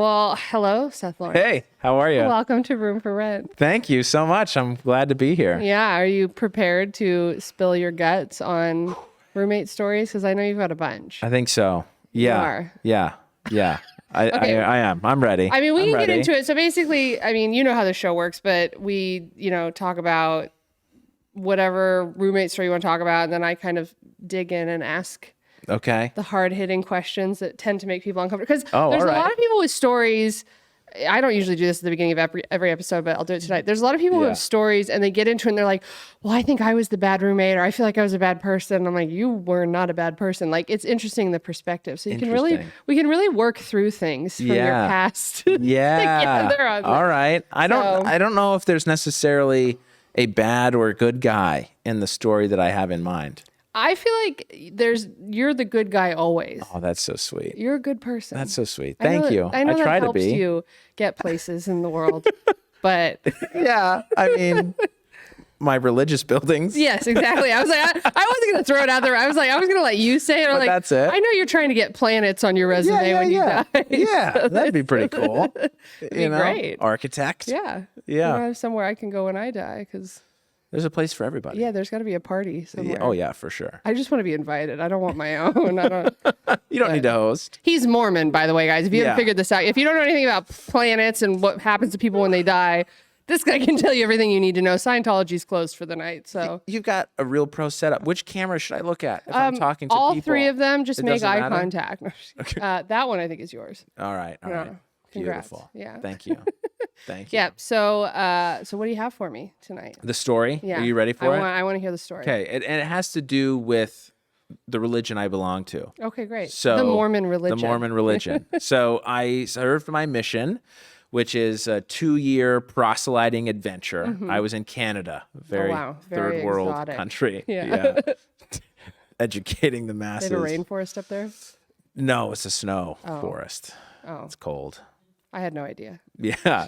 Well, hello, Seth Lawrence. Hey, how are you? Welcome to Room for Rent. Thank you so much. I'm glad to be here. Yeah, are you prepared to spill your guts on roommate stories? Because I know you've got a bunch. I think so. Yeah. You are. Yeah. Okay. I am. I'm ready. I mean, we I'm can ready. get into it. So basically, I mean, you know how the show works, but we, talk about whatever roommate story you want to talk about, and then I kind of dig in and ask Okay. the hard-hitting questions that tend to make people uncomfortable. Because Oh, there's all a right. lot of people with stories. I don't usually do this at the beginning of every episode, but I'll do it tonight. There's a lot of people who Yeah. have stories and they get into it and they're like, well, I think I was the bad roommate, or I feel like I was a bad person. And I'm like, you were not a bad person. Like, it's interesting, the perspective. So we can really work through things from your past. Yeah. together on All this. right. I don't know if there's necessarily a bad or a good guy in the story that I have in mind. I feel like you're the good guy always. Oh, that's so sweet. You're a good person. That's so sweet. I know Thank that- you. I know that try to helps be. you get places in the world, but Yeah. I mean, my religious buildings. yes, exactly. I was like, I wasn't going to throw it out there. I was going to let you say it. But that's it. I know you're trying to get planets on your resume when you die. Yeah, that'd be pretty cool. be great. Architect. Yeah. Yeah. I have somewhere I can go when I die because, There's a place for everybody. yeah, there's got to be a party somewhere. Oh, yeah, for sure. I just want to be invited. I don't want my own. I don't. You don't need to host. He's Mormon, by the way, guys. If you haven't Yeah. figured this out, if you don't know anything about planets and what happens to people when they die, this guy can tell you everything you need to know. Scientology's closed for the night, so You've got a real pro setup. Which camera should I look at if I'm talking to all people? three of them. Just It make doesn't eye matter? contact. That one I think is yours. All right. All right. Congrats. Beautiful. Yeah. Thank you. Thank you. Yeah. So, so what do you have for me tonight? The story? Yeah. Are you ready for it? I want to hear the story. Okay. And it has to do with the religion I belong to. Okay, great. So the Mormon religion. The Mormon religion. So I served my mission, which is a 2-year proselyting adventure. I was in Canada, a very, Very third world exotic. country. Yeah. Educating the They masses. have a rainforest up there? No, it's a snow forest. Oh, It's cold. I had no idea. Yeah.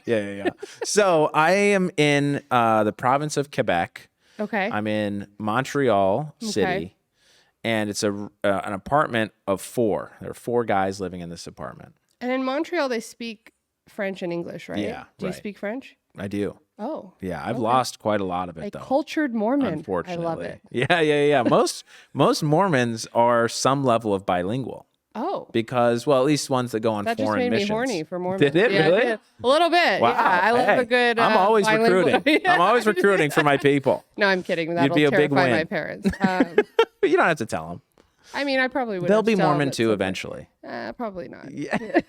So I am in the province of Quebec. Okay. I'm in Montreal City, and it's an apartment of 4. There are 4 guys living in this apartment. And in Montreal, they speak French and English, right? Yeah, Do you right. speak French? I do. Oh. Yeah, I've lost quite a lot of it, A though. cultured Mormon. Unfortunately. I love it. Yeah. Most Mormons are some level of bilingual. Oh. Because, well, at least ones that go on That just foreign made missions. me horny for Mormons. Did it Yeah, really? did. A little bit. Wow. Yeah, I love Hey, a good. I'm always bilingual- recruiting. Yeah. I'm always recruiting for my people. No, I'm kidding. That'll be a big terrify win. my parents. But you don't have to tell them. I mean, I probably would. They'll be Mormon too eventually. Probably not. Yeah.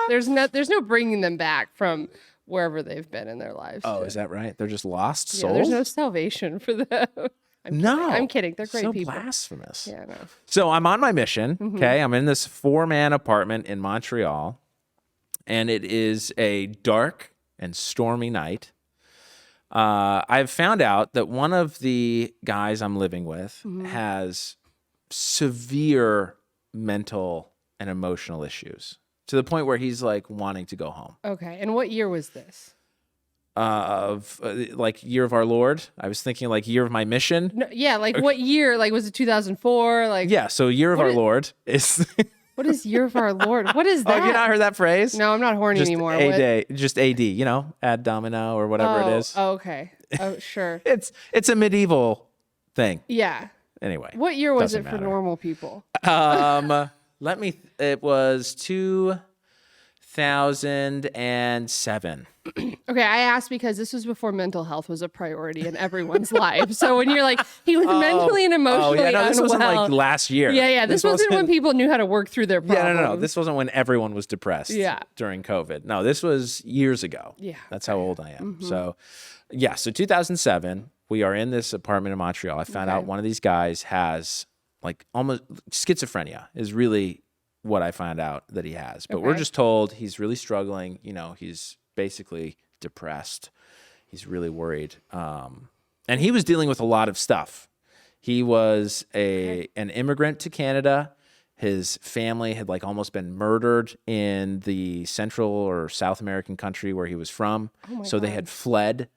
There's no bringing them back from wherever they've been in their lives. Oh, is that right? They're just lost Yeah, souls? there's no salvation for them. I'm kidding. They're great so people. blasphemous. Yeah, no. So I'm on my mission. Okay. I'm in this 4-man apartment in Montreal, and it is a dark and stormy night. I've found out that one of the guys I'm living with has severe mental and emotional issues to the point where he's like wanting to go home. Okay. And what year was this? Like year of our Lord. I was thinking like year of my mission. No, yeah, like what year? Like was it 2004? Like Yeah. So year of our Lord is. what is year of our Lord? What is Oh, that? have you not heard that phrase? No, I'm not horny Just anymore. A What? day, just AD, ad domino or whatever it is. Oh, okay. Oh, sure. It's a medieval thing. Yeah. Anyway. What year was it doesn't for matter. normal people? It was 2007. Okay, I asked because this was before mental health was a priority in everyone's life. So when you're like, he was mentally and emotionally this unwell. wasn't like last year. Yeah. This wasn't when people knew how to work through their problems. Yeah, no. This wasn't when everyone was depressed during COVID. No, this was years ago. Yeah. That's how old I am. So 2007, we are in this apartment in Montreal. I found out one of these guys has like almost schizophrenia is really what I found out that he has. But we're just told he's really struggling. He's basically depressed. He's really worried. And he was dealing with a lot of stuff. He was an immigrant to Canada. His family had like almost been murdered in the Central or South American country where he was from. So they had fled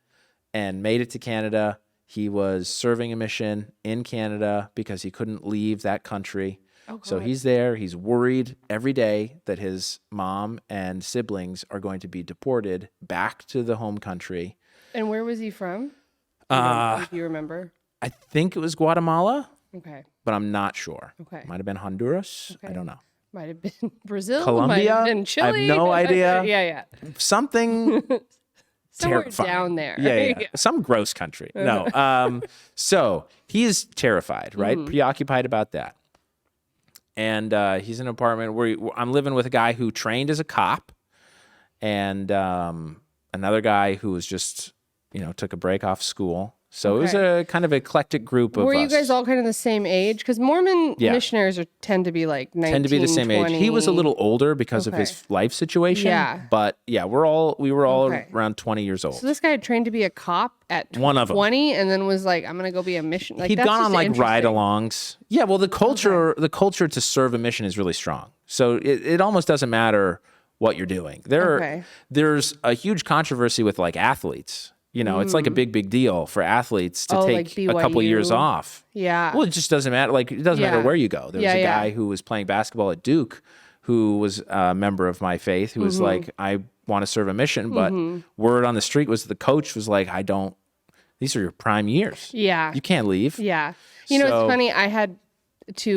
and made it to Canada. He was serving a mission in Canada because he couldn't leave that country. So he's there. He's worried every day that his mom and siblings are going to be deported back to the home country. And where was he from? Do you remember? I think it was Guatemala. Okay. But I'm not sure. Okay. Might have been Honduras. Okay. I don't know. Might have been Brazil. Colombia. Might have been Chile. I have no idea. Yeah. Something somewhere terrifying. Down there. Yeah. Some gross country. No. So he is terrified, right? Preoccupied about that. And he's in an apartment where I'm living with a guy who trained as a cop, and another guy who was just, took a break off school. So it was a kind of eclectic group of us. Were you guys all kind of the same age? Because Mormon missionaries tend to be like 19, tend to be the same 20. age. He was a little older because of his life situation. Yeah. But yeah, we were all around 20 years old. So this guy had trained to be a cop at 20 and then was like, I'm going to go be a mission. Like, he'd gone on like ride-alongs. Yeah, well, the culture to serve a mission is really strong. So it almost doesn't matter what you're doing. There's a huge controversy with like athletes. It's like a big deal for athletes to take a couple years off. Yeah. Well, it just doesn't matter. Like, it doesn't matter where you go. There was a guy who was playing basketball at Duke who was a member of my faith who was like, I want to serve a mission. But word on the street was the coach was like, these are your prime years. Yeah. You can't leave. Yeah. It's funny.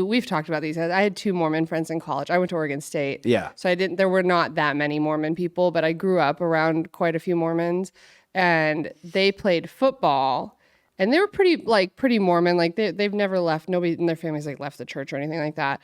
We've talked about these. I had 2 Mormon friends in college. I went to Oregon State. Yeah. So there were not that many Mormon people, but I grew up around quite a few Mormons. And they played football, and they were pretty Mormon. Like they've never left. Nobody in their families like left the church or anything like that.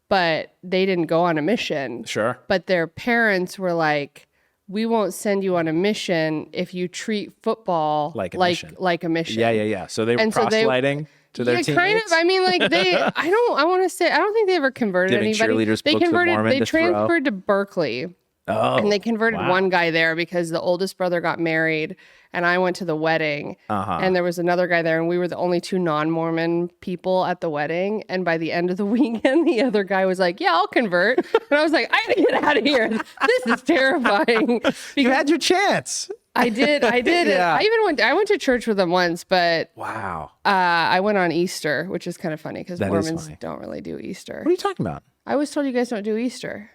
But they didn't go on a mission. Sure. But their parents were like, "We won't send you on a mission if you treat football like a mission." Yeah. So they were proselyting to their teammates. Kind of. I mean, like I don't think they ever converted anybody. They converted. They transferred to Berkeley. Oh, and they converted one guy there because the oldest brother got married, and I went to the wedding, and there was another guy there, and we were the only 2 non-Mormon people at the wedding. And by the end of the weekend, the other guy was like, "Yeah, I'll convert," and I was like, "I gotta get out of here. This is terrifying." You had your chance. I did. Yeah. I went to church with them once, but wow. I went on Easter, which is kind of funny because Mormons don't really do Easter. What are you talking about? I was told you guys don't do Easter.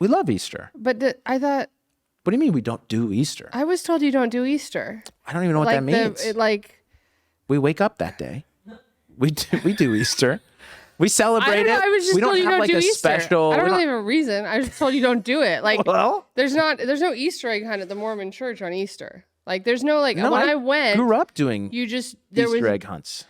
We love Easter. But I thought... What do you mean we don't do Easter? I was told you don't do Easter. I don't even know what that means. We wake up that day. We do Easter. We celebrate it. I was just we told you don't do Easter. Special... I don't really have a reason. I just told you don't do it. Like, well, there's no Easter egg hunt at the Mormon church on Easter. Like, there's no when I went... grew up doing Easter egg hunts.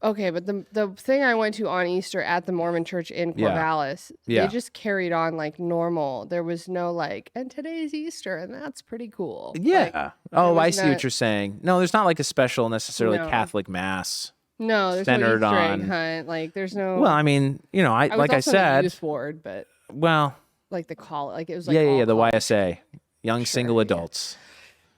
Okay, but the thing I went to on Easter at the Mormon church in Corvallis, they just carried on like normal. There was no and today's Easter, and that's pretty cool. Yeah. I see what you're saying. No, there's not like a special necessarily Catholic mass. No, there's no Easter egg hunt. Like, there's no... Well, I mean, I said... in the youth ward, but... Well... Like the college, like it was like... Yeah, the YSA. Young single adults.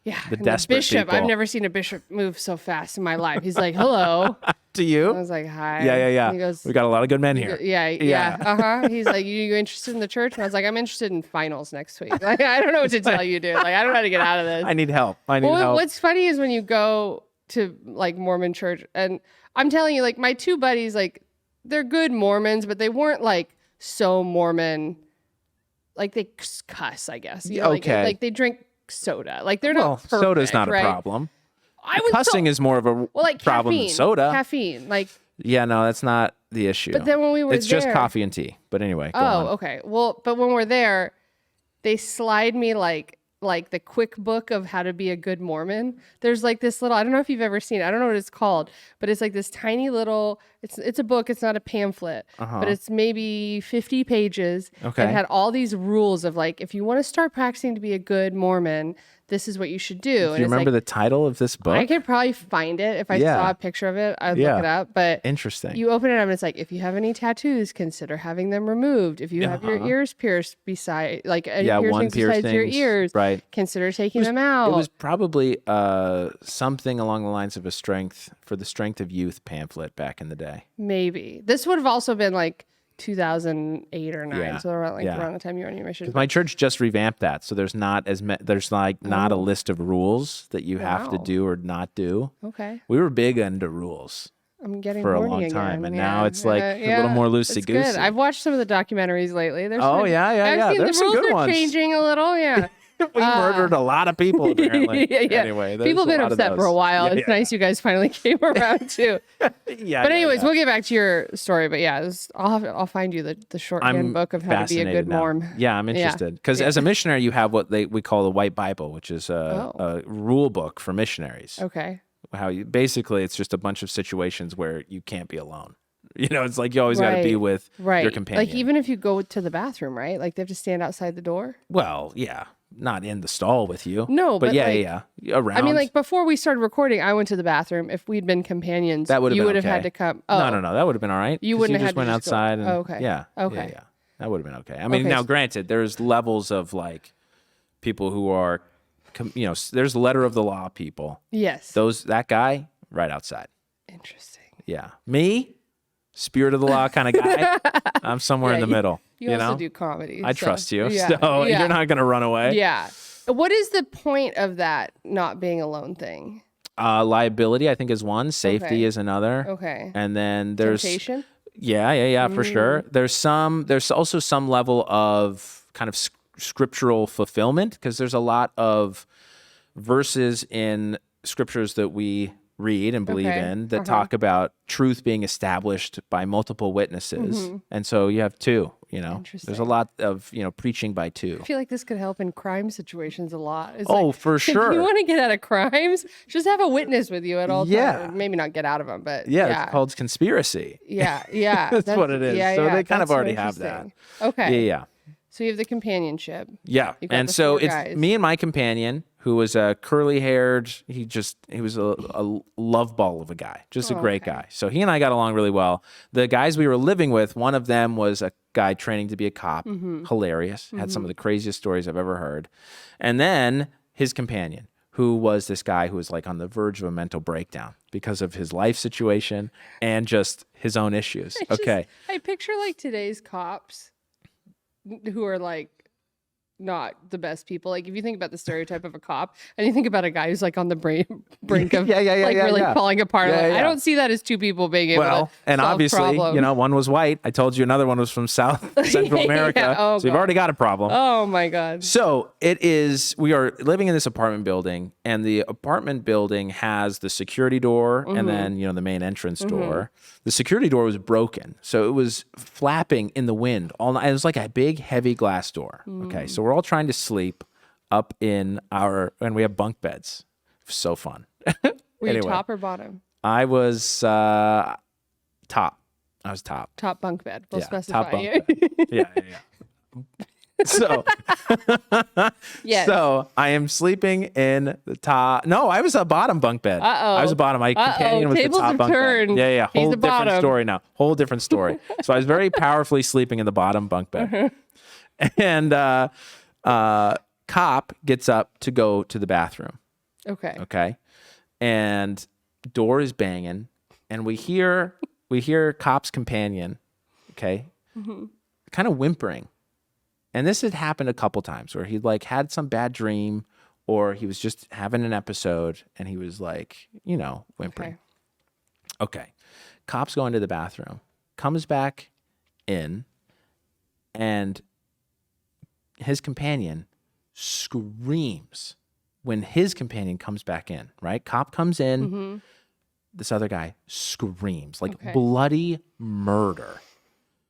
Yeah, the desperate bishop. people. I've never seen a bishop move so fast in my life. He's like, "Hello." To you? I was like, "Hi." Yeah. He goes, "We got a lot of good men here." Yeah. He's like, "You interested in the church?" And I was like, "I'm interested in finals next week." Like, I don't know what to tell you, dude. Like, I don't know how to get out of this. I need help. Help. What's funny is when you go to like Mormon church, and I'm telling you, like my 2 buddies, like they're good Mormons, but they weren't like so Mormon. Like they cuss, I guess. Okay. Like they drink soda. Like they're not perfect, soda's not right? a problem. Cussing is more of a problem than soda. Caffeine. Like, yeah, no, that's not the issue. But then when we were it's just coffee and tea. But anyway, go on. Okay. Well, but when we're there, they slide me like the quick book of how to be a good Mormon. There's like this little, I don't know if you've ever seen it. I don't know what it's called, but it's like this tiny little, it's a book. It's not a pamphlet, but it's maybe 50 pages. Okay. And it had all these rules of like, if you want to start practicing to be a good Mormon, this is what you should do. Do you remember the title of this book? I could probably find it. If I saw a picture of it, I'd look it up. But interesting. You open it up and it's like, if you have any tattoos, consider having them removed. If you have your ears pierced piercings besides your ears, consider taking them out. It was probably something along the lines of for the Strength of Youth pamphlet back in the day. Maybe. This would have also been like 2008 or 9, so around the time you were on your mission. My church just revamped that, so there's not not a list of rules that you have to do or not do. Okay. We were big into rules. I'm getting for a horny long time, again. and now it's like a little more loosey goosey. Good. I've watched some of the documentaries lately. There's I've seen There's some good ones. Changing a little. Yeah. We murdered a lot of people, apparently. Anyway, people have been upset for a while. It's nice you guys finally came around too. But anyways, we'll get back to your story. But yeah, I'll find you the shorthand book of how to be a good Mormon. Yeah, I'm interested because as a missionary, you have what we call the White Bible, which is a rule book for missionaries. Okay. How you basically it's just a bunch of situations where you can't be alone. It's like you always got to be with your companion. Like even if you go to the bathroom, right? Like they have to stand outside the door. Well, yeah. Not in the stall with you. No, but yeah. Around. I mean, like before we started recording, I went to the bathroom. If we'd been companions, you would have had to come. Oh. No. That would have been all right. You wouldn't have just went outside. And, okay. Yeah. Okay. Yeah. That would have been okay. I mean, now granted, there's levels of like people who are, there's letter of the law people. Yes. That guy right outside. Interesting. Yeah. Me, spirit of the law kind of guy. I'm somewhere in the middle. You also do comedy. I trust you. So you're not going to run away. Yeah. What is the point of that not being alone thing? Liability, I think, is one. Safety is another. Okay. And then there's temptation. Yeah, for sure. There's also some level of kind of scriptural fulfillment because there's a lot of verses in scriptures that we read and believe in that talk about truth being established by multiple witnesses. And so you have two, there's a lot of, preaching by two. I feel like this could help in crime situations a lot. It's for sure. If you want to get out of crimes, just have a witness with you at all times. Maybe not get out of them, but it's called conspiracy. Yeah. That's what it is. So they kind of already have that. Okay. Yeah. So you have the companionship. Yeah. And so it's me and my companion, who was a curly-haired, he was a love ball of a guy, just a great guy. So he and I got along really well. The guys we were living with, one of them was a guy training to be a cop, hilarious, had some of the craziest stories I've ever heard. And then his companion, who was this guy who was like on the verge of a mental breakdown because of his life situation and just his own issues. I picture like today's cops who are like not the best people. Like if you think about the stereotype of a cop and you think about a guy who's like on the brink of really falling apart. I don't see that as two people being able to and solve obviously, problems. one was white. I told you another one was from Central America. So you've already got a problem. Oh my God. So we are living in this apartment building and the apartment building has the security door and then, the main entrance door. The security door was broken. So it was flapping in the wind all night. It was like a big, heavy glass door. Okay. So we're all trying to sleep up and we have bunk beds. So fun. Were you top or bottom? I was top. I was top. Top bunk bed. We'll specify. Top bunk bed. Yeah. So, so I am sleeping in the top. No, I was a bottom bunk bed. I was a bottom. My companion was Tables the top have bunk turned. bed. Yeah. He's Whole the different bottom. story now. Whole different story. So I was very powerfully sleeping in the bottom bunk bed. And cop gets up to go to the bathroom. Okay. And door is banging, and we hear cop's companion, kind of whimpering. And this had happened a couple times where he'd like had some bad dream or he was just having an episode and he was like, whimpering. Okay. Cop's going to the bathroom, comes back in, and his companion screams when his companion comes back in, right? Cop comes in, this other guy screams like bloody murder.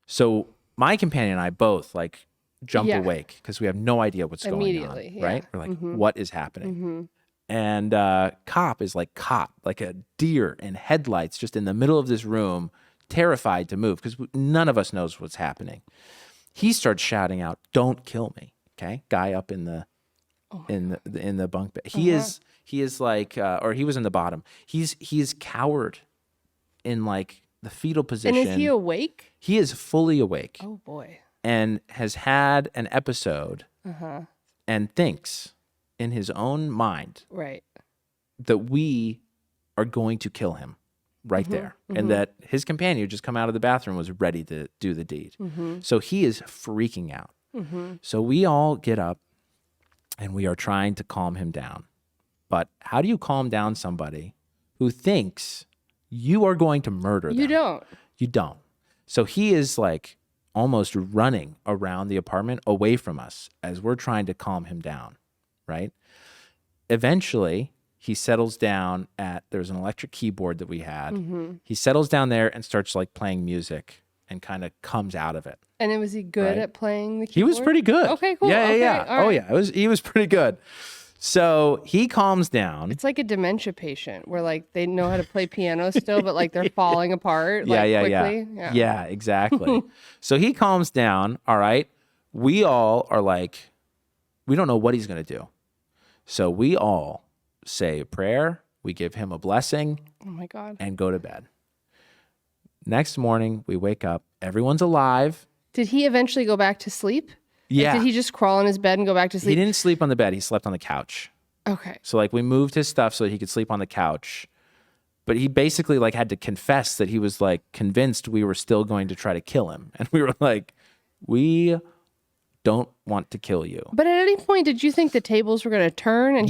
So my companion and I both like jump awake because we have no idea what's going on, right? We're like, what is happening? And cop is like caught like a deer in headlights just in the middle of this room, terrified to move because none of us knows what's happening. He starts shouting out, "Don't kill me." Okay. Guy up in the in the bunk bed. He is like or he was in the bottom. He is cowered in like the fetal position. And is he awake? He is fully awake. Oh boy. And has had an episode and thinks in his own mind that we are going to kill him right there. And that his companion who just come out of the bathroom was ready to do the deed. So he is freaking out. So we all get up and we are trying to calm him down. But how do you calm down somebody who thinks You are going to murder them. You don't. You don't. So he is like almost running around the apartment away from us as we're trying to calm him down, right? Eventually, he settles down there's an electric keyboard that we had. Mm-hmm. He settles down there and starts like playing music and kind of comes out of it. And was he good at playing the keyboard? He was pretty good. Okay, cool. Yeah. All right. Oh yeah, he was pretty good. So he calms down. It's like a dementia patient where like they know how to play piano still, but like they're falling apart quickly. Yeah, exactly. So he calms down. All right. We all are like, we don't know what he's going to do. So we all say a prayer. We give him a blessing. Oh my God. And go to bed. Next morning, we wake up. Everyone's alive. Did he eventually go back to sleep? Yeah. Like, did he just crawl in his bed and go back to sleep? He didn't sleep on the bed. He slept on the couch. Okay. So like we moved his stuff so that he could sleep on the couch. But he basically like had to confess that he was like convinced we were still going to try to kill him. And we were like, we don't want to kill you. But at any point, did you think the tables were going to turn? And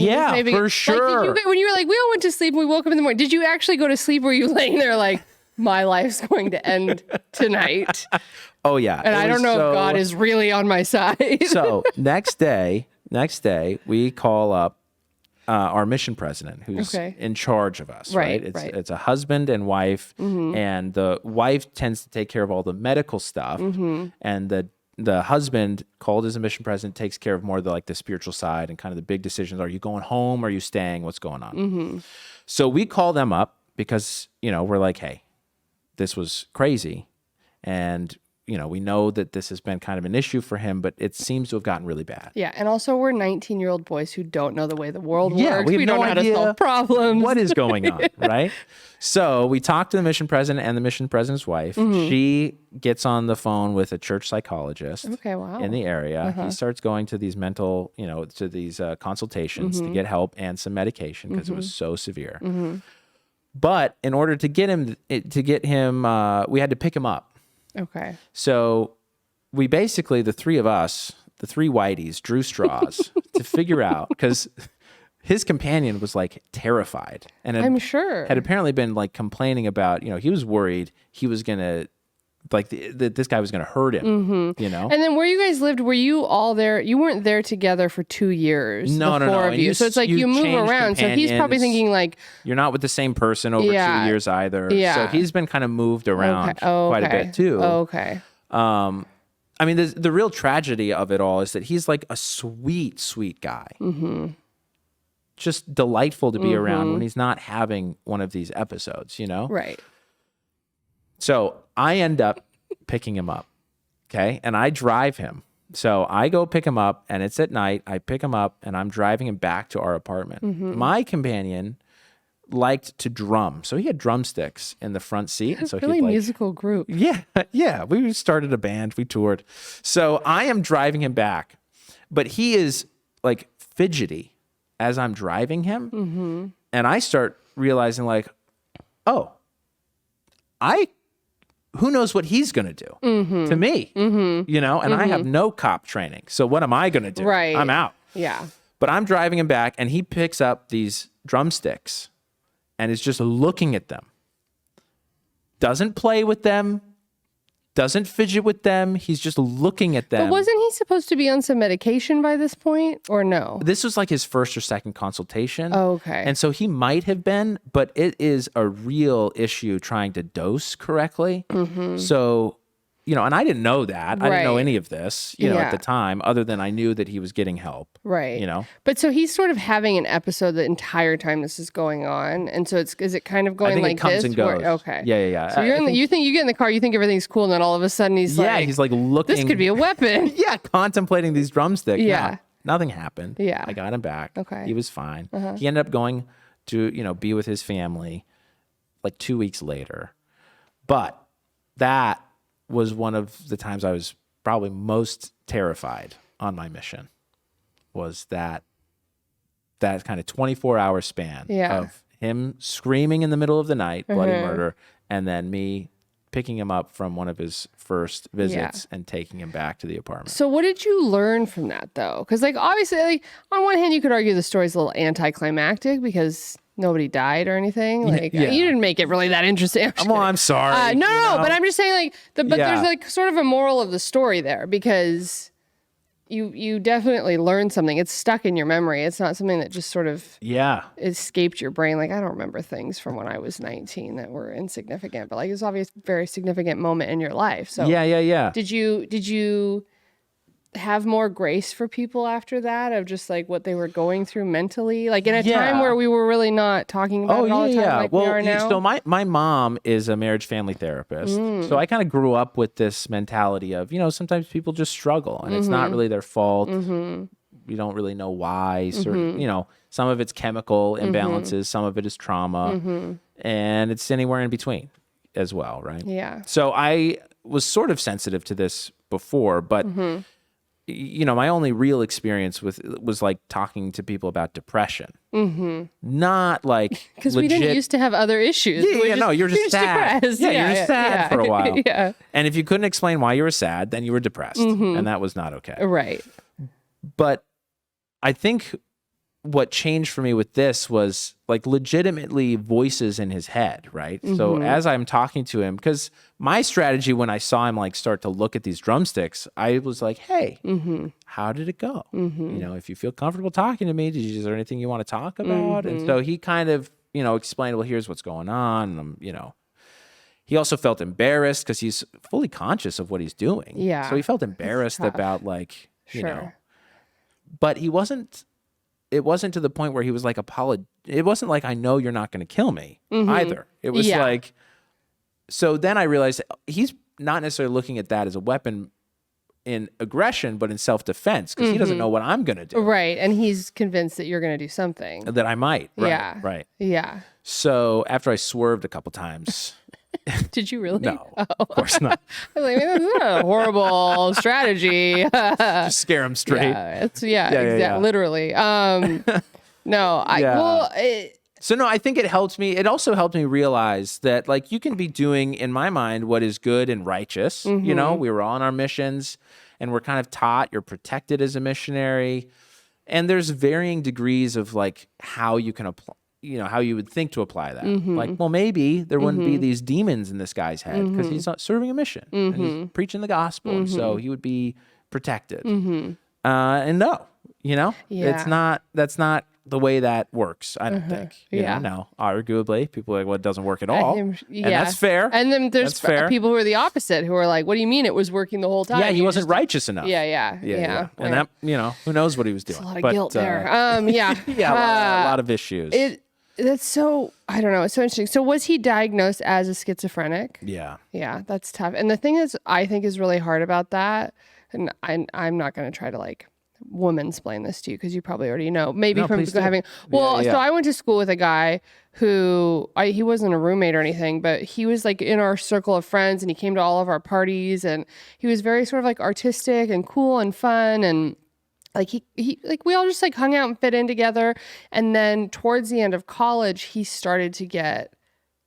for sure. Like, when you were like, we all went to sleep and we woke up in the morning, did you actually go to sleep? Were you laying there like, my life's going to end tonight? Oh, yeah. And I don't know if God is really on my side. So next day, we call up our mission president, who's in charge of us, right? It's a husband and wife, and the wife tends to take care of all the medical stuff, and the husband, called as a mission president, takes care of more of the spiritual side and kind of the big decisions. Are you going home? Are you staying? What's going on? So we call them up because, we're like, hey, this was crazy. And, we know that this has been kind of an issue for him, but it seems to have gotten really bad. Yeah. And also we're 19-year-old boys who don't know the way the world works. We don't know how to solve problems. What is going on, right? So we talked to the mission president and the mission president's wife. She gets on the phone with a church psychologist in the area. He starts going to these mental, to these consultations to get help and some medication because it was so severe. But in order to get him, we had to pick him up. Okay. So we basically, the three of us, the three whiteys, drew straws to figure out, because his companion was like terrified. And I'm sure. Had apparently been like complaining about, he was worried he was going to, like this guy was going to hurt him, And then where you guys lived, were you all there? You weren't there together for 2 years. No. Of you. So it's like you move around. So he's probably thinking like, you're not with the same person over 2 years either. Yeah. So he's been kind of moved around quite a bit too. Okay. I mean, the real tragedy of it all is that he's like a sweet, sweet guy. Just delightful to be around when he's not having one of these episodes, Right. So I end up picking him up, okay? And I drive him. So I go pick him up, and it's at night. I pick him up, and I'm driving him back to our apartment. My companion liked to drum. So he had drumsticks in the front seat. And so really musical group. Yeah. We started a band. We toured. So I am driving him back, but he is like fidgety as I'm driving him. And I start realizing like, who knows what he's going to do to me, and I have no cop training. So what am I going to do? Right. I'm out. Yeah. But I'm driving him back, and he picks up these drumsticks and is just looking at them. Doesn't play with them. Doesn't fidget with them. He's just looking at them. But wasn't he supposed to be on some medication by this point, or no? This was like his first or second consultation. Oh, okay. And so he might have been, but it is a real issue trying to dose correctly. So, and I didn't know that. I didn't know any of this, at the time, other than I knew that he was getting help. Right. You But so he's sort of having an episode the entire time this is going on. And so is it kind of going like it comes this? and goes. Okay. Yeah. So you think you get in the car, you think everything's cool, and then all of a sudden he's he's like looking. This could be a weapon. Contemplating these drumsticks. Yeah. No, nothing happened. Yeah. I got him back. Okay. He was fine. He ended up going to, be with his family like 2 weeks later. But that was one of the times I was probably most terrified on my mission, was that kind of 24-hour span of him screaming in the middle of the night, bloody murder, and then me picking him up from one of his first visits and taking him back to the apartment. So what did you learn from that, though? Because, like, obviously, like, on one hand, you could argue the story's a little anticlimactic because nobody died or anything. Like, you didn't make it really that interesting. Well, I'm sorry. No, but I'm just saying, like, there's, like, sort of a moral of the story there because you definitely learned something. It's stuck in your memory. It's not something that just sort of escaped your brain. Like, I don't remember things from when I was 19 that were insignificant, but like it's obviously a very significant moment in your life. So Did you have more grace for people after that of just like what they were going through mentally? Like in a time where we were really not talking about it all the time like we are now? So my mom is a marriage family therapist. So I kind of grew up with this mentality of, sometimes people just struggle and it's not really their fault. We don't really know why. Certain, some of it's chemical imbalances, some of it is trauma, and it's anywhere in between as well, right? Yeah. So I was sort of sensitive to this before, but my only real experience was like talking to people about depression. Not like because we didn't used to have other issues. You're just sad. Depressed. You're just sad for a while. Yeah. And if you couldn't explain why you were sad, then you were depressed, and that was not okay. Right. But I think what changed for me with this was like legitimately voices in his head, right? So as I'm talking to him, because my strategy when I saw him like start to look at these drumsticks, I was like, hey, how did it go? If you feel comfortable talking to me, is there anything you want to talk about? And so he kind of, explained, well, here's what's going on. And he also felt embarrassed because he's fully conscious of what he's doing. Yeah. So he felt embarrassed about like, but it wasn't to the point where he was like, it wasn't like, I know you're not going to kill me either. It was like, so then I realized he's not necessarily looking at that as a weapon in aggression, but in self-defense, because he doesn't know what I'm going to do. Right. And he's convinced that you're going to do something. That I might. Right, yeah. Right. Yeah. So after I swerved a couple times. Did you really? No, of course not. I was like, that's not a horrible strategy. Just scare him straight. Exactly. Literally. So no, I think it helped me. It also helped me realize that like you can be doing, in my mind, what is good and righteous. We were all on our missions and we're kind of taught you're protected as a missionary. And there's varying degrees of like how you can apply, how you would think to apply that. Like, well, maybe there wouldn't be these demons in this guy's head because he's not serving a mission and he's preaching the gospel. And so he would be protected. And no, that's not the way that works, I don't think. No, arguably, people are like, well, it doesn't work at all. And that's fair. And then there's people who are the opposite, who are like, what do you mean it was working the whole time? Yeah, he wasn't righteous enough. Yeah. And that, who knows what he was doing. There's a lot of guilt there. A lot of issues. That's so, I don't know, it's so interesting. So was he diagnosed as a schizophrenic? Yeah. Yeah, that's tough. And the thing is, I think is really hard about that, and I'm not going to try to like woman-splain this to you because you probably already know. Maybe from having, so I went to school with a guy who, he wasn't a roommate or anything, but he was like in our circle of friends and he came to all of our parties and he was very sort of like artistic and cool and fun and like he like we all just like hung out and fit in together. And then towards the end of college, he started to get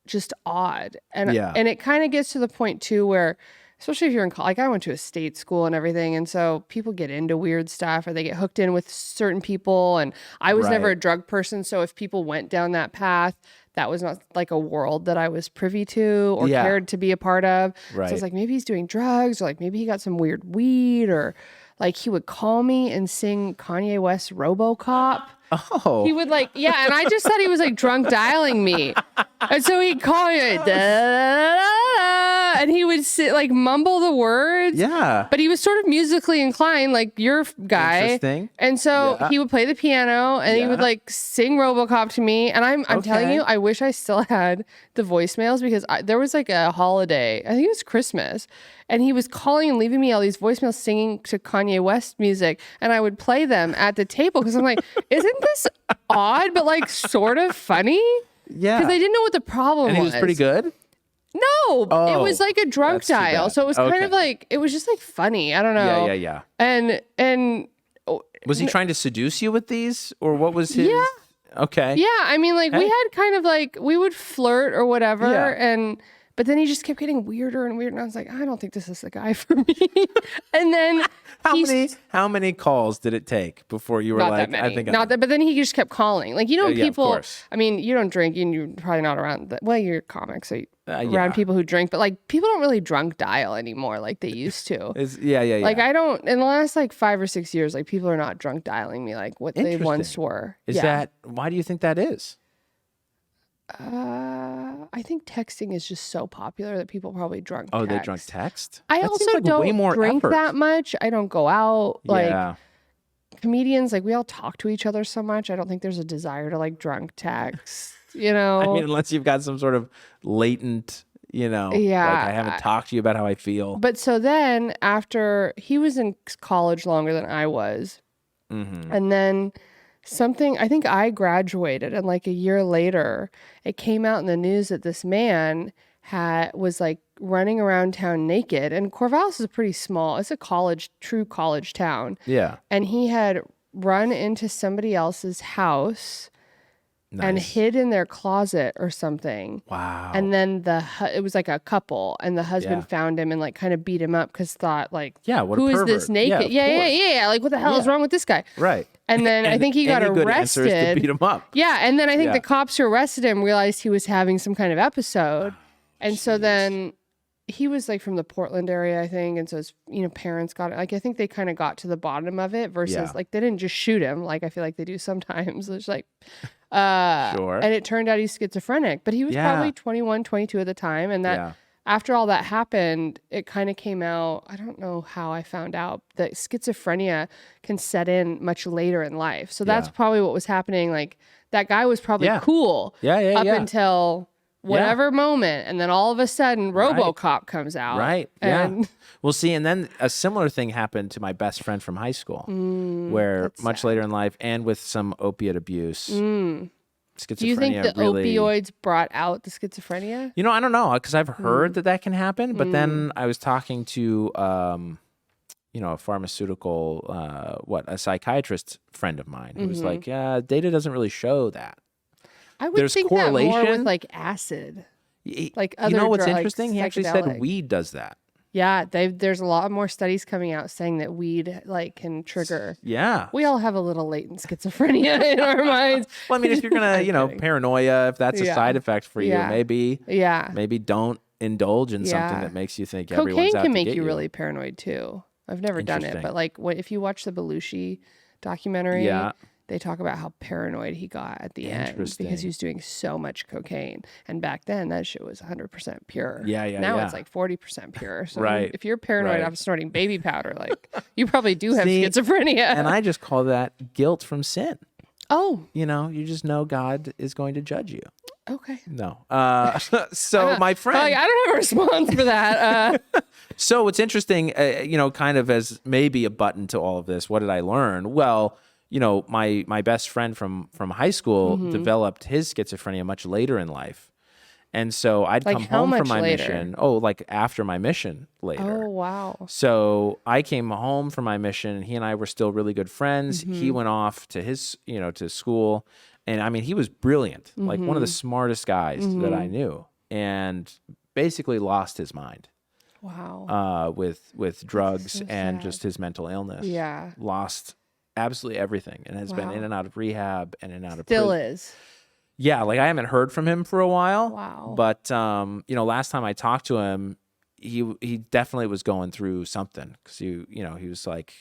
just odd. And it kind of gets to the point too where, especially if you're in college, like I went to a state school and everything. And so people get into weird stuff or they get hooked in with certain people. And I was never a drug person. So if people went down that path, that was not like a world that I was privy to or cared to be a part of. Right. So it's like, maybe he's doing drugs or like maybe he got some weird weed or like he would call me and sing Kanye West's RoboCop. Oh. He would like, and I just thought he was like drunk dialing me. And so he'd call me like, da, da, da, da, and he would sit like mumble the words. Yeah. But he was sort of musically inclined, like your guy. Interesting. And so he would play the piano and he would like sing RoboCop to me. And I'm telling you, I wish I still had the voicemails because there was like a holiday, I think it was Christmas. And he was calling and leaving me all these voicemails singing to Kanye West music. And I would play them at the table because I'm like, isn't this odd, but like sort of funny? Yeah. Because I didn't know what the problem was. And he was pretty good? No, it was like a drunk dial. So it was kind of like, it was just like funny. I don't know. Yeah. And was he trying to seduce you with these? Or what was his? Yeah. Okay. Yeah. I mean, like we had kind of like, we would flirt or whatever. But then he just kept getting weirder and weirder. And I was like, I don't think this is the guy for me. And then how many calls did it take before you were not like, that many. I think not that, but then he just kept calling. Like, you know, people, of course. I mean, you don't drink and you're probably not around, well, you're a comic, so around people who drink, but like people don't really drunk dial anymore like they used to. Like I don't, in the last like 5 or 6 years, like people are not drunk dialing me like what they once were. Why do you think that is? I think texting is just so popular that people probably drunk text. Oh, they drunk text? I that also don't drink that much. I don't go out. Like comedians, like we all talk to each other so much. I don't think there's a desire to like drunk text, you know? I mean, unless you've got some sort of latent, like I haven't talked to you about how I feel. But so then after he was in college longer than I was, and then I think I graduated, and like a year later, it came out in the news that this man was like running around town naked. And Corvallis is pretty small. It's a true college town. Yeah. And he had run into somebody else's house and hid in their closet or something. Wow. And then it was like a couple, and the husband found him and like kind of beat him up because thought like, who is this naked? Yeah. Like, what the hell is wrong with this guy? Right. And then I think he got arrested. Good answer is to beat him up. Yeah. And then I think the cops who arrested him realized he was having some kind of episode. And so then he was like from the Portland area, I think. And so his, parents got it. Like, I think they kind of got to the bottom of it versus like they didn't just shoot him. Like I feel like they do sometimes. It's like, sure. And it turned out he's schizophrenic, but he was probably 21, 22 at the time. And that after all that happened, it kind of came out. I don't know how I found out that schizophrenia can set in much later in life. So that's probably what was happening. Like that guy was probably cool up until whatever moment. And then all of a sudden RoboCop comes out. Right. And well, see, and then a similar thing happened to my best friend from high school where much later in life and with some opiate abuse, schizophrenia. Do you think the opioids brought out the schizophrenia? I don't know, because I've heard that can happen. But then I was talking to, a pharmaceutical, a psychiatrist friend of mine who was like, data doesn't really show that. I would think that more with like acid. Like other what's drugs, interesting? He actually said weed does that. Yeah, there's a lot more studies coming out saying that weed like can trigger. Yeah. We all have a little latent schizophrenia in our minds. Well, I mean, if you're gonna, paranoia, if that's a side effect for you, maybe don't indulge in something that makes you think everyone's out to get you. Cocaine can make you really paranoid too. I've never done it, but like if you watch the Belushi documentary, they talk about how paranoid he got at the end because he was doing so much cocaine. And back then, that shit was 100% pure. Now it's like 40% pure. So if you're paranoid after snorting baby powder, like you probably do have schizophrenia. And I just call that guilt from sin. Oh. You just know God is going to judge you. Okay. No. So my friend... I don't have a response for that. So what's interesting, kind of as maybe a button to all of this, what did I learn? Well... my best friend from high school developed his schizophrenia much later in life. And so I'd come home from my mission. Oh, like after my mission later. Oh, wow. So I came home from my mission. He and I were still really good friends. He went off to his, to school. And I mean, he was brilliant, like one of the smartest guys that I knew, and basically lost his mind. Wow. With drugs and just his mental illness. Yeah. Lost absolutely everything, and has been in and out of rehab and in and out of still prison. Is. Yeah, like I haven't heard from him for a while. Wow. But last time I talked to him, he definitely was going through something because he was like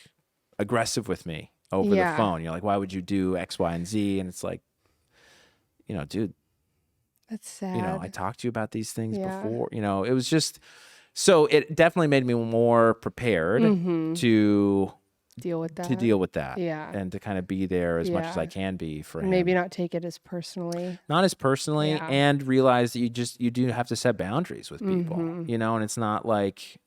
aggressive with me over the phone. You're like, why would you do X, Y, and Z? And it's like, dude, that's sad. I talked to you about these things before. It was just so it definitely made me more prepared to deal with that. Yeah. And to kind of be there as much as I can be for him. Maybe not take it as personally. Not as personally, and realize that you do have to set boundaries with people, and it's not like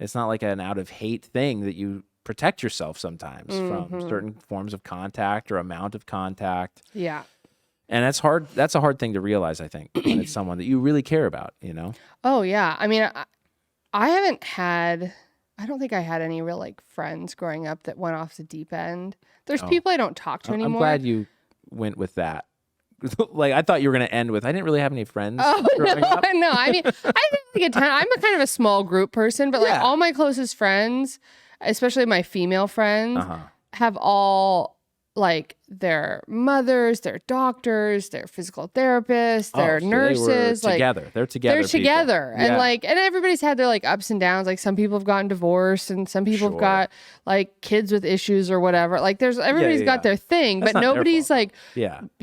an out of hate thing that you protect yourself sometimes from certain forms of contact or amount of contact. Yeah. And that's hard. That's a hard thing to realize, I think, when it's someone that you really care about, Oh, yeah. I mean, I don't think I had any real like friends growing up that went off the deep end. There's people I don't talk to anymore. I'm glad you went with that like I thought you were going to end with, I didn't really have any friends. Oh, no. I mean, I think I'm a kind of a small group person, but like all my closest friends, especially my female friends, have all like their mothers, their doctors, their physical therapists, their nurses. They're together. They're together. And and everybody's had their like ups and downs. Like some people have gotten divorced and some people have got like kids with issues or whatever. Like everybody's got their thing, but nobody's like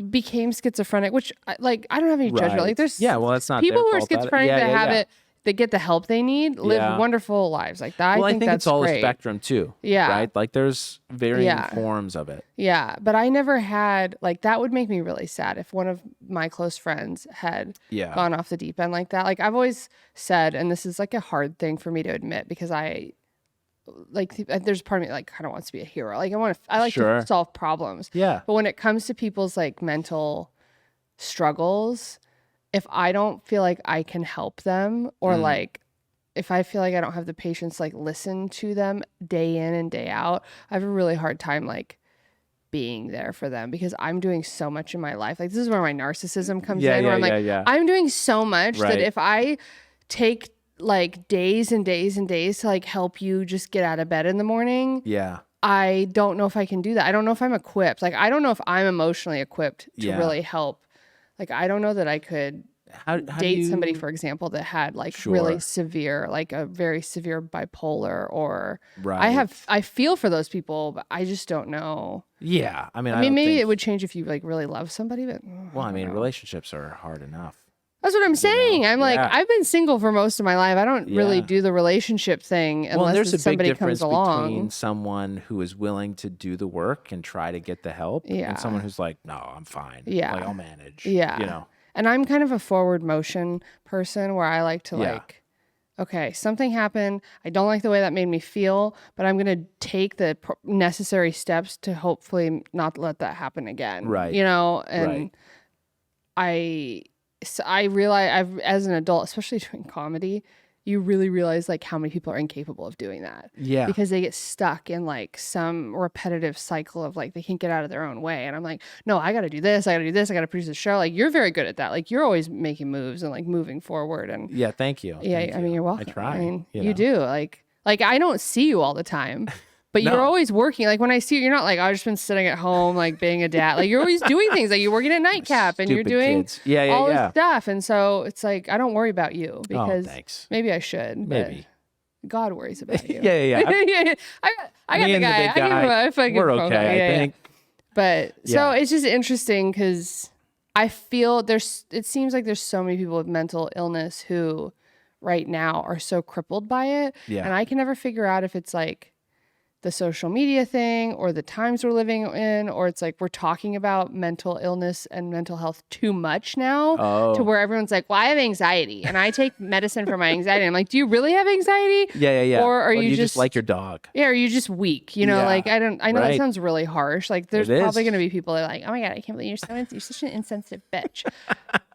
became schizophrenic, which like I don't have any judgment. Like there's that's not people who are fault. schizophrenic that have it. They get the help they need, live wonderful lives like that. Well, I think it's that's all great. a spectrum too. Yeah. Right? Like there's varying forms of it. Yeah. But I never had, like, that would make me really sad if one of my close friends had gone off the deep end like that. Like I've always said, and this is like a hard thing for me to admit because I, like, there's part of me that, like kind of wants to be a hero. Like I like to solve problems. Yeah. But when it comes to people's like mental struggles, if I don't feel like I can help them or like if I feel like I don't have the patience to like listen to them day in and day out, I have a really hard time like being there for them because I'm doing so much in my life. Like this is where my narcissism comes in where I'm like, I'm doing so much that if I take like days and days and days to like help you just get out of bed in the morning. Yeah. I don't know if I can do that. I don't know if I'm equipped. Like I don't know if I'm emotionally equipped to really help. Like, I don't know that I could date somebody, for example, that had like really severe, like a very severe bipolar or I feel for those people, but I just don't know. Yeah. I mean, maybe it would change if you like really love somebody, but relationships are hard enough. That's what I'm saying. I'm like, I've been single for most of my life. I don't really do the relationship thing unless somebody comes along. Between someone who is willing to do the work and try to get the help and someone who's like, no, I'm fine. Yeah. Like, I'll manage. Yeah. You know? And I'm kind of a forward motion person where I like to like, okay, something happened. I don't like the way that made me feel, but I'm going to take the necessary steps to hopefully not let that happen again. Right. You know? And I realize as an adult, especially doing comedy, you really realize like how many people are incapable of doing that. Yeah. Because they get stuck in like some repetitive cycle of like they can't get out of their own way. And I'm like, no, I got to do this. I got to do this. I got to produce a show. Like you're very good at that. Like you're always making moves and like moving forward. And thank you. Yeah. I mean, you're welcome. I try. I mean, you do. Like I don't see you all the time. But you're always working. Like when I see you, you're not like, I've just been sitting at home, like being a dad. Like you're always doing things. Like you're working at Nightcap and you're doing all this stuff. And so it's like, I don't worry about you because maybe I should. Maybe. God worries about you. Yeah. I got the guy. We're okay, I think. But so it's just interesting because I feel it seems like there's so many people with mental illness who right now are so crippled by it. Yeah. And I can never figure out if it's like, the social media thing or the times we're living in, or it's like we're talking about mental illness and mental health too much now to where everyone's like, well, I have anxiety and I take medicine for my anxiety. I'm like, do you really have anxiety? Yeah. Or are you just like your dog? Yeah. Are you just weak? You know, like I know that sounds really harsh. Like there's probably going to be people that are like, oh my God, I can't believe you're such an insensitive bitch.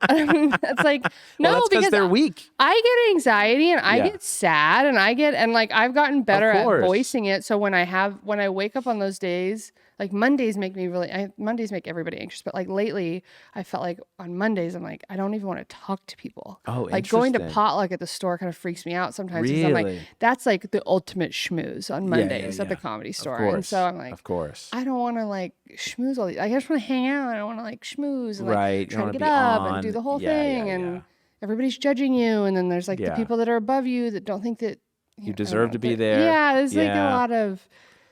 It's like, no, because they're weak. I get anxiety and I get sad and I've gotten better at voicing it. So when I wake up on those days, like Mondays make everybody anxious, but like lately I felt like on Mondays, I'm like, I don't even want to talk to people. Oh, like going to potluck at the store kind of freaks me out sometimes. Really? I'm like, that's like the ultimate schmooze on Mondays at the Comedy Store. And so I'm like, of course, I don't want to like schmooze all these. I just want to hang out. I don't want to like schmooze and like try to get up and do the whole thing. And everybody's judging you. And then there's like the people that are above you that don't think that you deserve to be there. Yeah, there's like a lot of.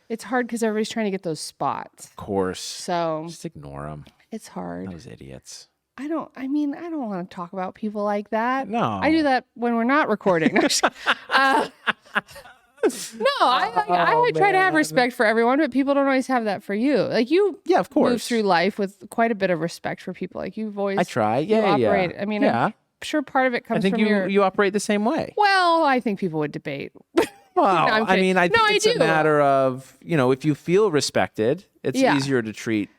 It's hard because everybody's trying to get those spots. Of course. So just ignore them. It's hard. Those idiots. I don't want to talk about people like that. No. I do that when we're not recording. I try to have respect for everyone, but people don't always have that for you. Like you of course. move through life with quite a bit of respect for people. Like you've always I try. Yeah. Operate. I mean, I'm sure part of it comes from you operate the same way. Well, I think people would debate. Well, no, I mean, I think it's a matter of, if you feel respected, it's easier to treat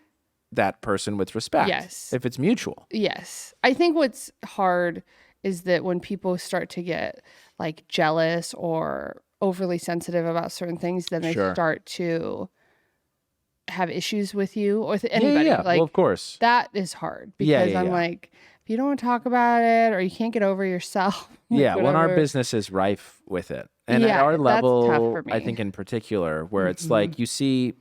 that person with respect. Yes. If it's mutual. Yes. I think what's hard is that when people start to get like jealous or overly sensitive about certain things, then they start to have issues with you or with anybody. Yeah. Like, well, of course. That is hard because I'm like, if you don't want to talk about it or you can't get over yourself. Yeah. When our business is rife with it. And at our level, I think in particular, where it's like you see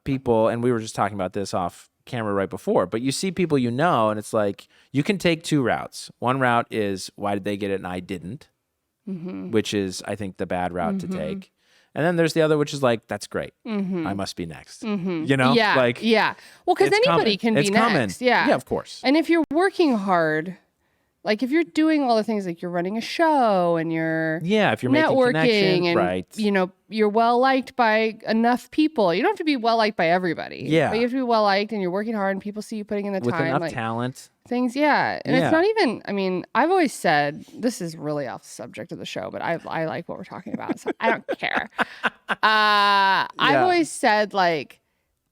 people, and we were just talking about this off camera right before, but you see people and it's like you can take two routes. One route is, why did they get it and I didn't? Which is, I think, the bad route to take. And then there's the other, which is like, that's great. I must be next. You know? Yeah. Like, yeah. Well, because anybody can be next. Coming. Yeah. Yeah, of course. And if you're working hard, like if you're doing all the things, like you're running a show and you're if you're making networking and right. you know, you're well liked by enough people. You don't have to be well liked by everybody. Yeah. But you have to be well liked and you're working hard and people see you putting in the with time. Enough like, talent. Things, yeah. And it's not even, I mean, I've always said, this is really off the subject of the show, but I like what we're talking about, so I don't care. I've always said, like,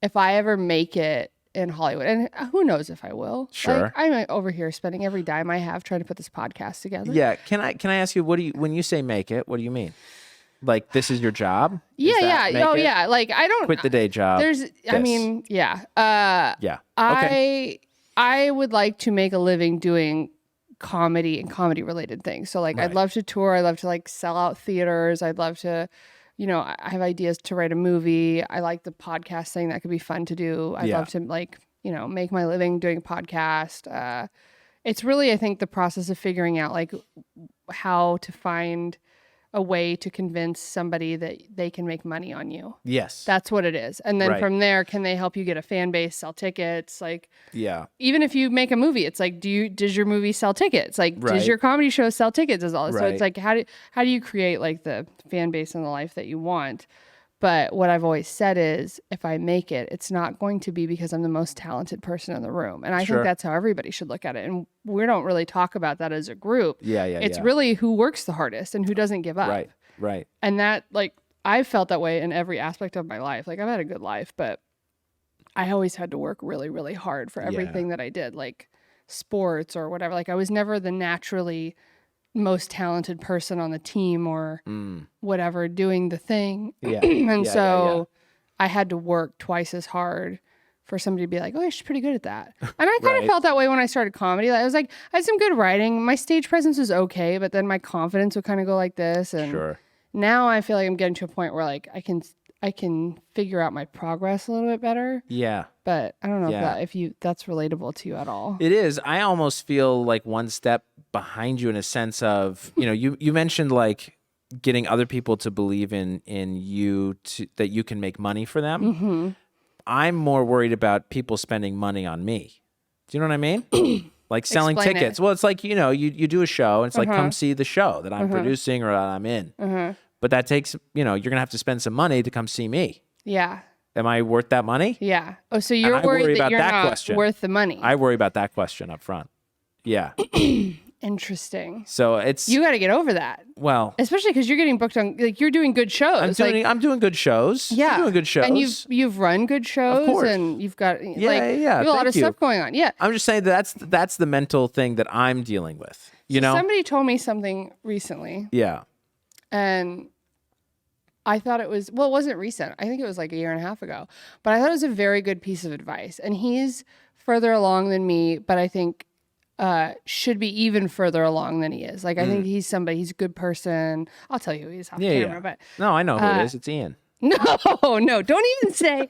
if I ever make it in Hollywood, and who knows if I will. Sure. Like, I'm over here spending every dime I have trying to put this podcast together. Yeah. Can I ask you, when you say make it, what do you mean? Like, this is your job? Yeah. Oh, yeah. Like, I don't quit the day job. I mean, yeah. Yeah. Okay. I would like to make a living doing comedy and comedy related things. So like, I'd love to tour. I'd love to like sell out theaters. I'd love to, you know, I have ideas to write a movie. I like the podcast thing. That could be fun to do. I'd love to like, you know, make my living doing a podcast. It's really, I think, the process of figuring out like how to find a way to convince somebody that they can make money on you. Yes. That's what it is. And then from there, can they help you get a fan base, sell tickets? Like, even if you make a movie, it's like, does your movie sell tickets? Like, does your comedy show sell tickets? Does all this? So it's like, how do you create like the fan base and the life that you want? But what I've always said is, if I make it, it's not going to be because I'm the most talented person in the room. And I think that's how everybody should look at it. And we don't really talk about that as a group. It's really who works the hardest and who doesn't give up. Right. And that, like, I've felt that way in every aspect of my life. Like, I've had a good life, but I always had to work really, really hard for everything that I did, like sports or whatever. Like, I was never the naturally most talented person on the team or whatever doing the thing. And so I had to work twice as hard for somebody to be like, oh, she's pretty good at that. And I kind of felt that way when I started comedy. Like, I was like, I had some good writing. My stage presence was okay, but then my confidence would kind of go like this. And now I feel like I'm getting to a point where like I can figure out my progress a little bit better. Yeah. But I don't know if that's relatable to you at all. It is. I almost feel like one step behind you in a sense of, you know, you mentioned like getting other people to believe in you that you can make money for them. I'm more worried about people spending money on me. Do you know what I mean? Like selling tickets. Well, it's like, you know, you do a show and it's like, come see the show that I'm producing or that I'm in. But that takes, you know, you're going to have to spend some money to come see me. Yeah. Am I worth that money? Yeah. Oh, so you're worried that you're not worth the money. I worry about that question up front. Yeah. Interesting. So you got to get over that. Well, especially because you're getting booked on, like, you're doing good shows. I'm doing good shows. Yeah. I'm doing good shows. And you've run good shows. Of course. And you've got you have a lot of stuff going on. Yeah. I'm just saying that's the mental thing that I'm dealing with. You know? Somebody told me something recently. Yeah. And I thought it wasn't recent. I think it was like a year and a half ago. But I thought it was a very good piece of advice. And he's further along than me, but I think should be even further along than he is. Like, I think he's a good person. I'll tell you who he is off camera. But no, I know who it is. It's Ian. No, don't even say.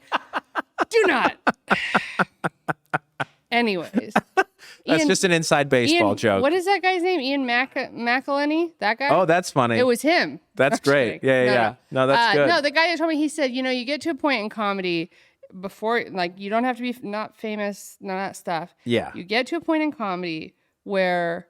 Do not. Anyways. That's just an inside baseball joke. What is that guy's name? Ian McElhenney? That guy? Oh, that's funny. It was him. That's great. Yeah. No, that's good. No, the guy that told me, he said, you know, you get to a point in comedy before, like, you don't have to be not famous, none of that stuff. Yeah. You get to a point in comedy where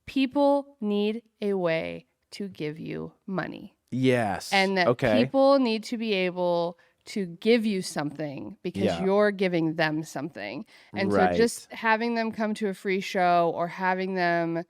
people need a way to give you money. Yes. And that people need to be able to give you something because you're giving them something. And so just having them come to a free show or having them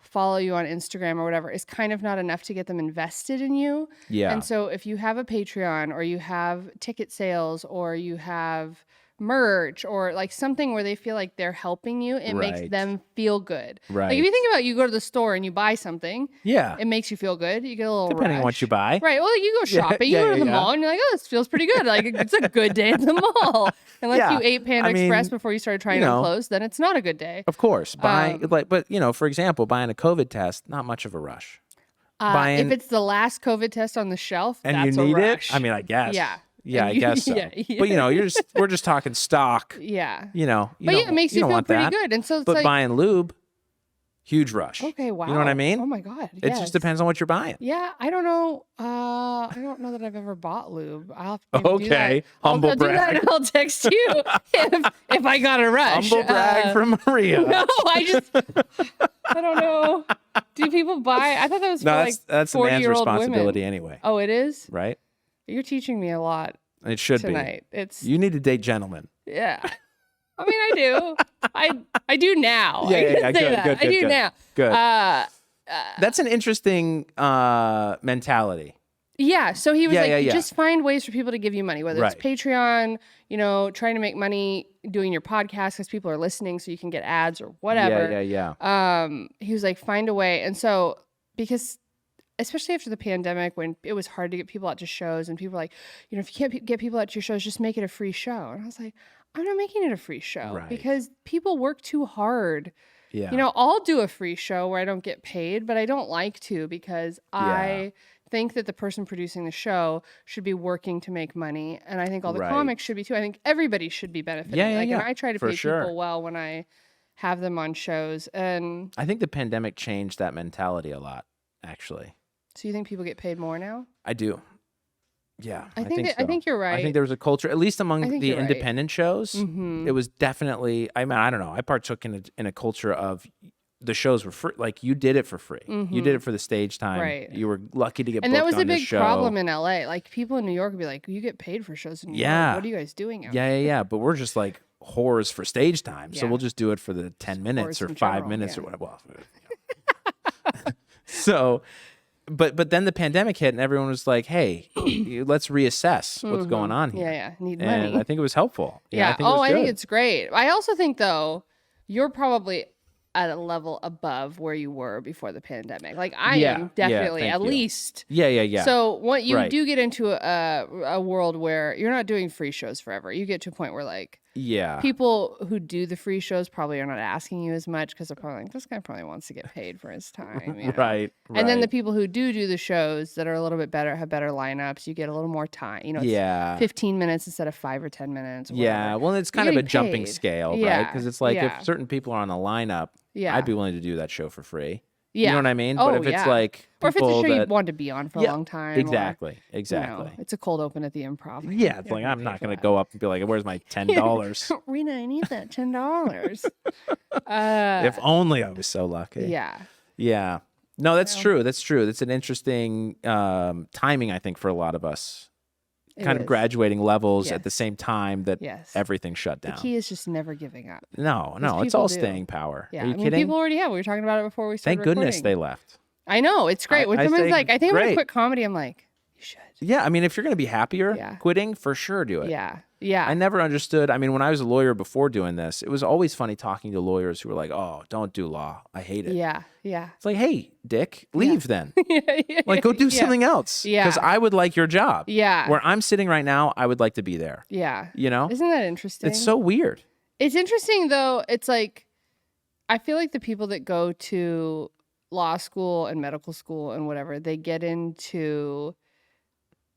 follow you on Instagram or whatever is kind of not enough to get them invested in you. Yeah. And so if you have a Patreon or you have ticket sales or you have merch or like something where they feel like they're helping you, it makes them feel good. Right. Like if you think about it, you go to the store and you buy something, it makes you feel good. You get a little depending rush. on what you buy. Right. Well, you go shopping, you go to the mall and you're like, oh, this feels pretty good. Like it's a good day at the mall. Unless you ate Panda Express before you started trying on clothes, then it's not a good day. Of course. But for example, buying a COVID test, not much of a rush. If it's the last COVID test on the shelf, and that's you need a rush. it, I mean, I guess. Yeah. Yeah, I guess so. But we're just talking stock. Yeah. But it makes you feel pretty good. And so it's but buying lube, huge rush. Okay, wow. You know what I mean? Oh my God. It just depends on what you're buying. Yeah, I don't know. I don't know that I've ever bought lube. I'll have to do that. Humble I'll brag. do that and I'll text you if I got a rush. Humble brag from Maria. No, I don't know. Do people buy? I thought that was for that's a man's 40-year-old responsibility women. anyway. Oh, it is? Right? You're teaching me a lot. It should tonight. be. You need to date gentlemen. Yeah. I mean, I do. I do now. Yeah. Good. I do now. Good. That's an interesting mentality. Yeah. So he was just find ways for people to give you money, whether it's Patreon, trying to make money doing your podcast because people are listening so you can get ads or whatever. Yeah. He was like, find a way. And so, because especially after the pandemic when it was hard to get people out to shows and people were like, if you can't get people out to your shows, just make it a free show. And I was like, I'm not making it a free show because people work too hard. Yeah. I'll do a free show where I don't get paid, but I don't like to because I think that the person producing the show should be working to make money. And I think all the comics should be too. I think everybody should be benefiting. And I try to pay people well when I have them on shows. And I think the pandemic changed that mentality a lot, actually. So you think people get paid more now? I do. Yeah, I think you're right. I think there was a culture, at least among the independent shows. Mm-hmm. It was definitely. I mean, I don't know. I partook in a culture of the shows were free. Like you did it for free. Mm-hmm. You did it for the stage time. Right. You were lucky to get. And booked that was on a big show. problem in LA. Like people in New York would be like, "You get paid for shows in New York. What are you guys doing out here?" Yeah. But we're just like whores for stage time, so we'll just do it for the 10 minutes or 5 minutes or whatever. Well, so. But then the pandemic hit and everyone was like, hey, let's reassess what's going on here. Yeah. Need money. And I think it was helpful. Yeah. I think it's great. I also think, though, you're probably at a level above where you were before the pandemic. Like I am definitely at least. Yeah. So what you do get into a world where you're not doing free shows forever. You get to a point where like people who do the free shows probably are not asking you as much because they're probably like, this guy probably wants to get paid for his time. Right. And then the people who do the shows that are a little bit better, have better lineups, you get a little more time. It's 15 minutes instead of 5 or 10 minutes. Yeah. Well, it's kind of a jumping scale, right? Because it's like if certain people are on the lineup, I'd be willing to do that show for free. Yeah. You know what I mean? But if it's like or if it's a show you want to be on for a long time. Exactly. It's a cold open at the Improv. Yeah. It's like, I'm not going to go up and be like, where's my $10? Rena, I need that $10. If only I was so lucky. Yeah. Yeah. No, that's true. That's true. That's an interesting timing, I think, for a lot of us. Kind of graduating levels at the same time that everything shut down. The key is just never giving up. No, it's all staying power. Yeah. Are you kidding? People already have. We were talking about it before we started Thank goodness they left. I know. It's great. When someone's like, I think I'm going to quit comedy, I'm like, you should. Yeah. I mean, if you're going to be happier quitting, for sure do it. Yeah. Yeah. I never understood. I mean, when I was a lawyer before doing this, it was always funny talking to lawyers who were like, oh, don't do law. I hate it. Yeah. Yeah. It's like, hey, Dick, leave then. Like, go do something else. Yeah. Because I would like your job. Yeah. Where I'm sitting right now, I would like to be there. Yeah. You know? Isn't that interesting? It's so weird. It's interesting, though. It's like, I feel like the people that go to law school and medical school and whatever, they get into...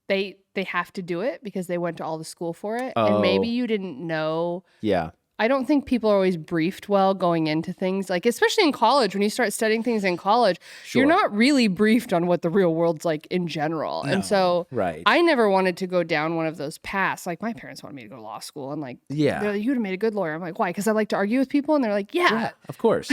They have to do it because they went to all the school for it. Oh. And maybe you didn't know. Yeah. I don't think people are always briefed well going into things. Like, especially in college, when you start studying things in college, you're not really briefed on what the real world's like in general. No. And so I never wanted to go down one of those paths. Like, my parents wanted me to go to law school. And like, they're like, you would have made a good lawyer. I'm like, why? Because I like to argue with people. And they're like, yeah of course.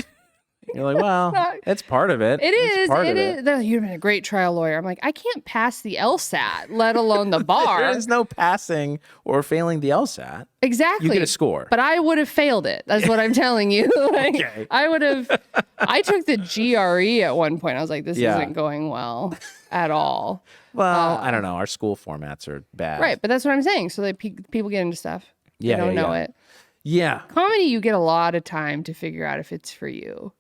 You're like, well, that's part of it. It is. They're like, you've been a great trial lawyer. I'm like, I can't pass the LSAT, let alone the bar. There is no passing or failing the LSAT. Exactly. You get a score. But I would have failed it. That's what I'm telling you. Okay. I would have. I took the GRE at one point. I was like, this isn't going well at all. Well, I don't know. Our school formats are bad. Right. But that's what I'm saying. So that people get into stuff. They don't know it. Yeah. Comedy, you get a lot of time to figure out if it's for you.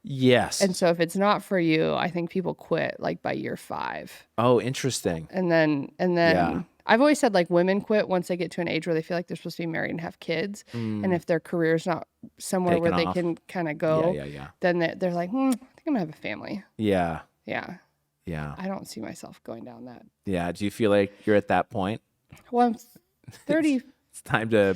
Yes. And so if it's not for you, I think people quit like by year 5. Oh, interesting. And then I've always said like women quit once they get to an age where they feel like they're supposed to be married and have kids. And if their career's not somewhere where they can kind of go, then they're like, I think I'm gonna have a family. Yeah. Yeah. Yeah. I don't see myself going down that. Yeah. Do you feel like you're at that point? Well, I'm 34. It's time to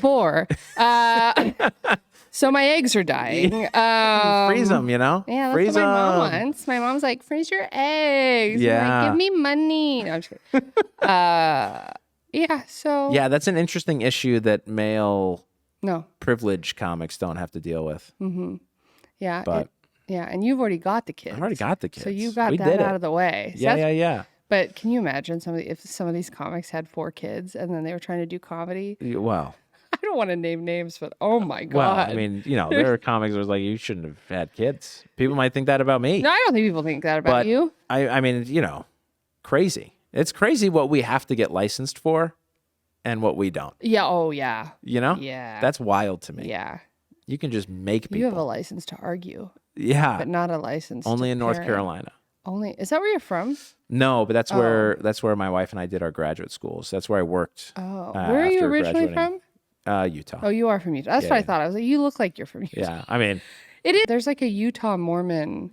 So my eggs are dying. Freeze them, you know? Yeah, that's freeze what my mom wants. My mom's like, freeze your eggs. Yeah. Like, give me money. No, I'm just kidding. Yeah, so. Yeah, that's an interesting issue that male privilege comics don't have to deal with. Mm-hmm. Yeah. But and you've already got the kids. I already got the kids. So you got that out of the way. So yeah. But can you imagine if some of these comics had 4 kids and then they were trying to do comedy? Well, I don't want to name names, but oh my God. Well, I mean, there are comics where it's like, you shouldn't have had kids. People might think that about me. No, I don't think people think that about you. I mean, crazy. It's crazy what we have to get licensed for and what we don't. Yeah. Oh, yeah. Yeah. That's wild to me. Yeah. You can just make people. You have a license to argue. Yeah. But not a license only to in North Carolina. Is that where you're from? No, but that's where my wife and I did our graduate schools. That's where I worked. Oh, where are you originally from? Utah. Oh, you are from Utah. That's what I thought. I was like, you look like you're from Utah. Yeah, I mean, it is. There's like a Utah Mormon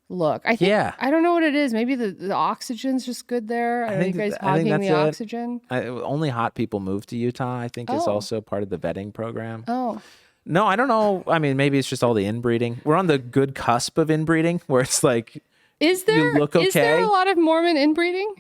look. I think. Yeah. I don't know what it is. Maybe the oxygen's just good there. I think you guys hogging the oxygen. Only hot people move to Utah. I think is also part of the vetting program. Oh. No, I don't know. I mean, maybe it's just all the inbreeding. We're on the good cusp of inbreeding, where it's like. Is there a lot of Mormon inbreeding?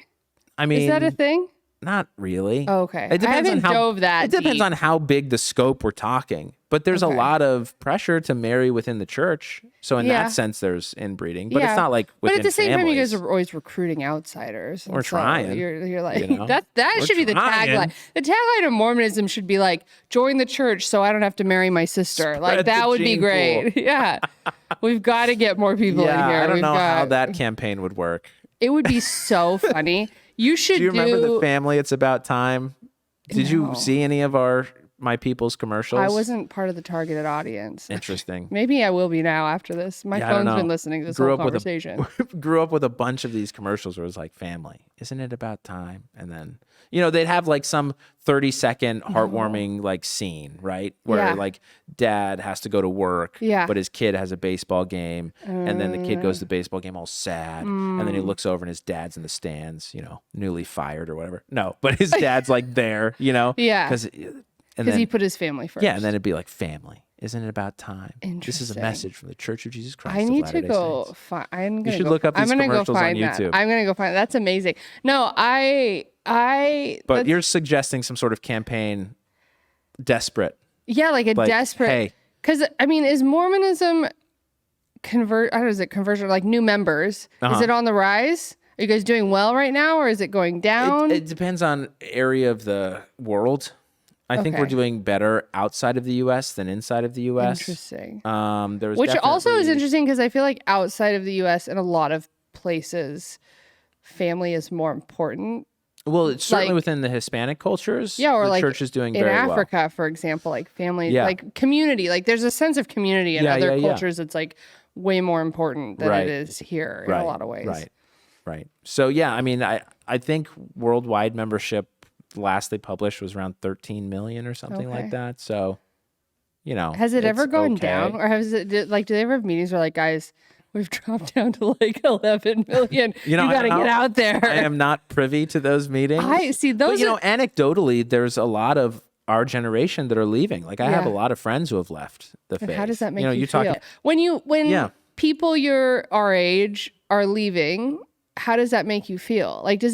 I mean, is that a thing? Not really. Oh, okay. It depends on how It depends on how big the scope we're talking. But there's a lot of pressure to marry within the church. So in that sense, there's inbreeding. But it's not like within But at the same time, you guys families. are always recruiting outsiders. We're trying. You're like, that should be the tagline. The tagline of Mormonism should be like, join the church so I don't have to marry my sister. Like, that would be great. Yeah. We've got to get more people in here. I don't know how that campaign would work. It would be so funny. You should do. You remember the family? It's About Time. Did you see any of My People's commercials? I wasn't part of the targeted audience. Interesting. Maybe I will be now after this. My phone's been listening to this whole conversation. Grew up with a bunch of these commercials where it was like, family, isn't it about time? And then, they'd have like some 30-second heartwarming like scene, right? Where like dad has to go to work, but his kid has a baseball game. And then the kid goes to the baseball game all sad. And then he looks over and his dad's in the stands, newly fired or whatever. No, but his dad's like there, Yeah. Because he put his family first. Yeah, and then it'd be like, family, isn't it about time? This is a message from the Church of Jesus Christ. I need to go find. You should look up these commercials on YouTube. I'm gonna go find. That's amazing. No, But you're suggesting some sort of campaign, desperate. Yeah, like desperate. Hey, because I mean, is Mormonism conversion like new members? Is it on the rise? Are you guys doing well right now, or is it going down? It depends on area of the world. I think we're doing better outside of the U.S. than inside of the U.S. Interesting. Which also is interesting because I feel like outside of the U.S. in a lot of places, family is more important. Well, it's certainly within the Hispanic cultures. Yeah, or the like church is doing in very Africa, well. For example, like family, like community. Like there's a sense of community in other cultures. It's like way more important than it is here in a lot of ways. Right. So yeah, I mean, I think worldwide membership. Last they published was around 13 million or something like that. So, has it ever gone down, or has it do they ever have meetings where like, guys, we've dropped down to like 11 million. You got to get out there. I am not privy to those meetings. I see those. But, anecdotally, there's a lot of our generation that are leaving. Like I have a lot of friends who have left the faith. How does that make you feel? When people our age are leaving, how does that make you feel? Like, do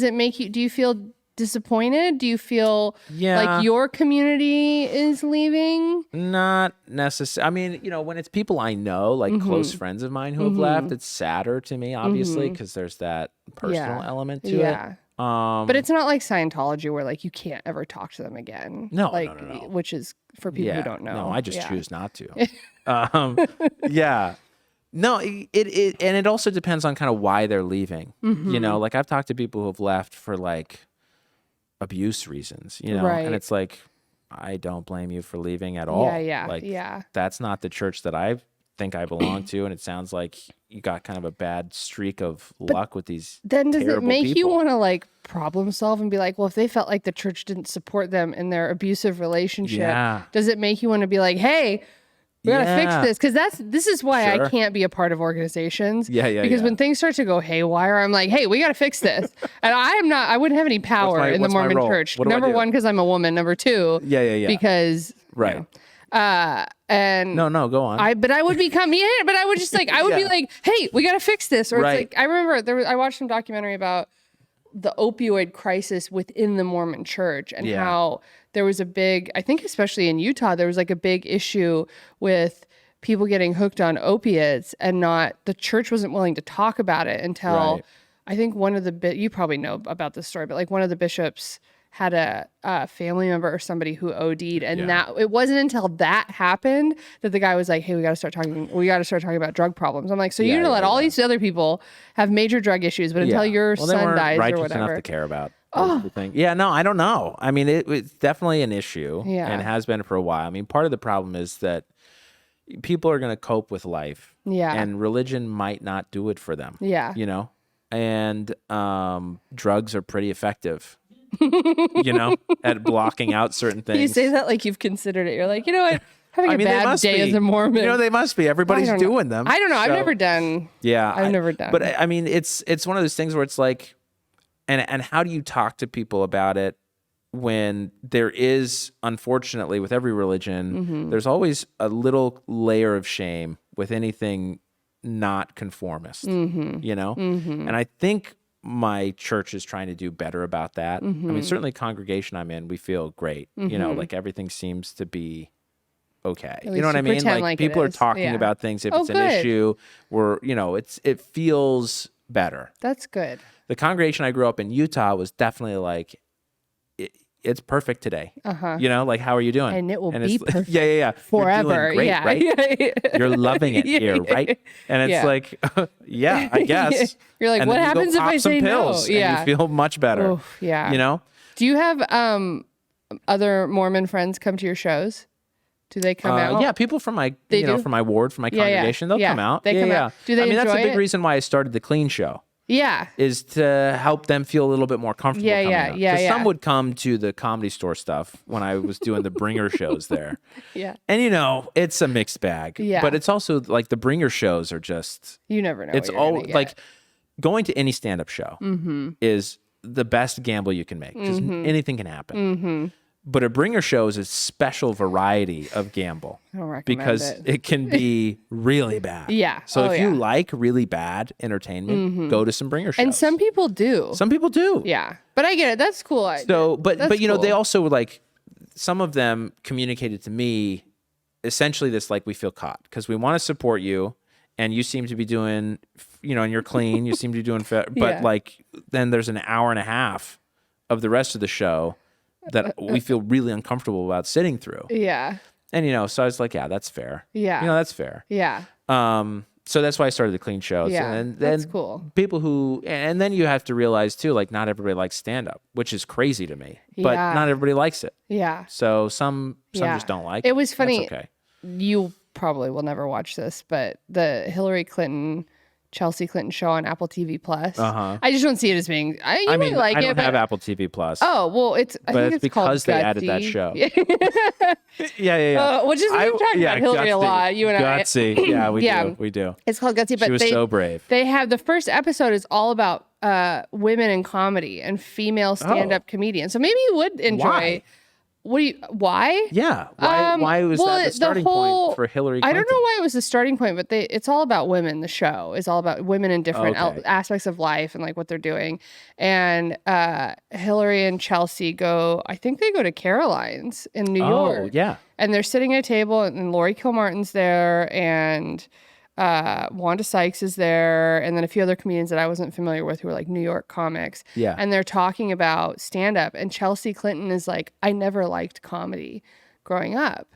you feel disappointed? Do you feel like your community is leaving? Not necessarily. I mean, when it's people I know, like close friends of mine who have left, it's sadder to me, obviously, because there's that personal element to it. But it's not like Scientology where like you can't ever talk to them again. No, which is for people who don't know. No, I just choose not to. No, it also depends on kind of why they're leaving. Like I've talked to people who have left for like abuse reasons, and it's like, I don't blame you for leaving at all. That's not the church that I think I belong to, and it sounds like you got kind of a bad streak of luck with these. Then does it make people. you want to like problem solve and be like, well, if they felt like the church didn't support them in their abusive relationship, does it make you want to be like, hey, we gotta fix this? Because this is why I can't be a part of organizations. Because when things start to go haywire, I'm like, hey, we gotta fix this. And I wouldn't have any power in the Mormon church. Number one, because I'm a woman. Number two, because right. And no, go on. But I would become but I would just like I would be like, hey, we gotta fix this. Or it's like I remember I watched some documentary about the opioid crisis within the Mormon church and how there was a big, I think especially in Utah, there was like a big issue with people getting hooked on opiates and the church wasn't willing to talk about it until I think one of you probably know about this story, but like one of the bishops had a family member or somebody who OD'd, and that it wasn't until that happened that the guy was like, hey, we got to start talking about drug problems. I'm like, so you're gonna let all these other people have major drug issues, but until your son dies or whatever, enough to care about. The thing. Yeah, no, I don't know. I mean, it's definitely an issue and has been for a while. I mean, part of the problem is that people are going to cope with life, and religion might not do it for them. You know, and drugs are pretty effective. You know, at blocking out certain things. You say that like you've considered it. You're like, you know what? Having a bad day as a Mormon. You know, they must be. Everybody's doing them. I don't know. So, I've never done. Yeah, I've never done. But I mean, it's one of those things where it's like, and how do you talk to people about it when there is, unfortunately, with every religion, there's always a little layer of shame with anything not conformist. You know, and I think my church is trying to do better about that. I mean, certainly congregation I'm in, we feel great. You know, like everything seems to be okay. You know what I mean? Like people are talking about things. If it's an issue, you know, it feels better. That's good. The congregation I grew up in, Utah, was definitely like, it's perfect today. You know, like, how are you doing? And it will be perfect. You're Forever. doing great, right? You're loving it here, right? And it's like, I guess. You're like, and what happens if I say pills no? And you feel much better. Oof, you know? Do you have other Mormon friends come to your shows? Do they come out? Yeah, people from my, from my ward, from my congregation, they'll come out. They come out. Do they enjoy that's a big it? reason why I started the Clean Show. Is to help them feel a little bit more comfortable coming out. Because some would come to the Comedy Store stuff when I was doing the Bringer shows there. And you know, it's a mixed bag. But it's also like the Bringer shows are just... You never know. It's all like going to any stand-up show is the best gamble you can make. Because anything can happen. But a Bringer show is a special variety of gamble. I don't recommend because it can be really bad. So if you like really bad entertainment, go to some Bringer shows. And some people do. Yeah. But I get it. That's cool. So, but you know, they also like, some of them communicated to me essentially this, like, we feel caught because we want to support you and you seem to be doing, you know, and you're clean, you seem to be doing, but like, then there's an hour and a half of the rest of the show that we feel really uncomfortable about sitting through. And, you know, so I was like, that's fair. You know, that's fair. So that's why I started the Clean Show. And then that's cool. People who, and then you have to realize too, like, not everybody likes stand-up, which is crazy to me, but not everybody likes it. So some just don't like it. It was funny. That's okay. You probably will never watch this, but the Hillary Clinton, Chelsea Clinton show on Apple TV Plus. I just don't see it as being. I mean, I don't have Apple TV Plus. Oh well, I think it's because they added that show. Which is we're talking about Hillary a lot. You and Gutsy. We do. It's called Gutsy, but she was so brave. They have the first episode is all about women in comedy and female stand-up comedians. So maybe you would enjoy. Why? Yeah. Why was that the starting point for Hillary Clinton? I don't know why it was the starting point, but it's all about women. The show is all about women in different aspects of life and like what they're doing. And Hillary and Chelsea I think they go to Caroline's in New York. And they're sitting at a table and Lori Kilmartin's there and Wanda Sykes is there, and then a few other comedians that I wasn't familiar with who were like New York comics. And they're talking about stand-up, and Chelsea Clinton is like, I never liked comedy growing up.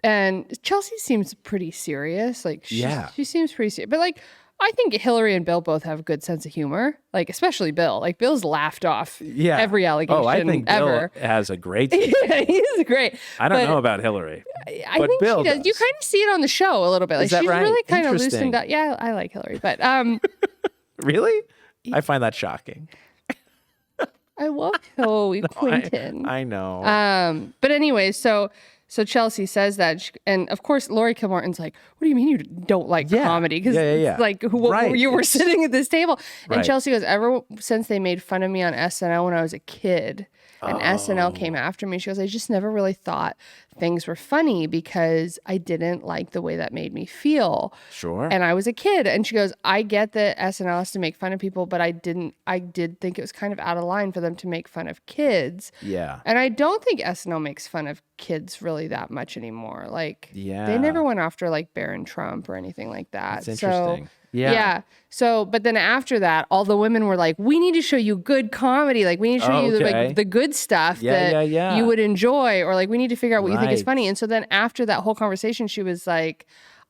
And Chelsea seems pretty serious. Like, she seems pretty serious. But like, I think Hillary and Bill both have a good sense of humor, like especially Bill. Like Bill's laughed off every allegation ever. Oh, I think Bill has a great sense. He's great. I don't know about Hillary. I think Bill she does. You kind of see it on the show a little bit. Like she's really kind of loosened up. Yeah, I like Hillary, but really? I find that shocking. I love Hillary Clinton. I know. But anyway, so Chelsea says that, and of course, Lori Kilmartin's like, "What do you mean you don't like comedy?" Because it's like you were sitting at this table, and Chelsea goes, "Ever since they made fun of me on SNL when I was a kid, and SNL came after me, she goes, I just never really thought things were funny because I didn't like the way that made me feel. Sure. And I was a kid." And she goes, "I get that SNL has to make fun of people, but I did think it was kind of out of line for them to make fun of kids." Yeah. And I don't think SNL makes fun of kids really that much anymore. Like, they never went after like Barron Trump or anything like that. That's interesting. Yeah. So, but then after that, all the women were like, "We need to show you good comedy. Like, we need to show you like the good stuff that you would enjoy, or like we need to figure out what you think is funny." And so then after that whole conversation, she was like,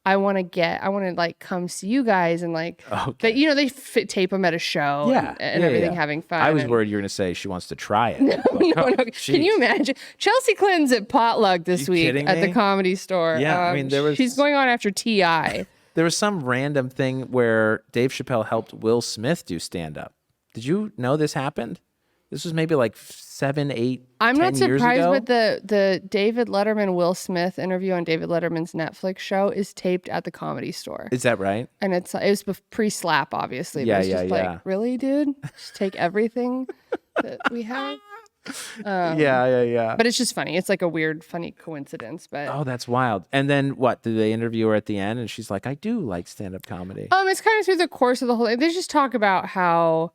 I want to like come see you guys and like that, they tape them at a show and everything, having fun. I was worried you were going to say she wants to try it. No. Can you imagine? Chelsea Clinton's at potluck this week at the Comedy Store. Yeah, I mean, she's going on after T.I. There was some random thing where Dave Chappelle helped Will Smith do stand-up. Did you know this happened? This was maybe like 7, 8, 10 years ago. I'm not surprised, but the David Letterman Will Smith interview on David Letterman's Netflix show is taped at the Comedy Store. Is that right? And it was pre-slap, obviously. Yeah, but it's just like, really, dude? Just take everything that we have? Yeah. But it's just funny. It's like a weird, funny coincidence. But that's wild. And then what? Did they interview her at the end? And she's like, "I do like stand-up comedy." It's kind of through the course of the whole thing. They just talk about how,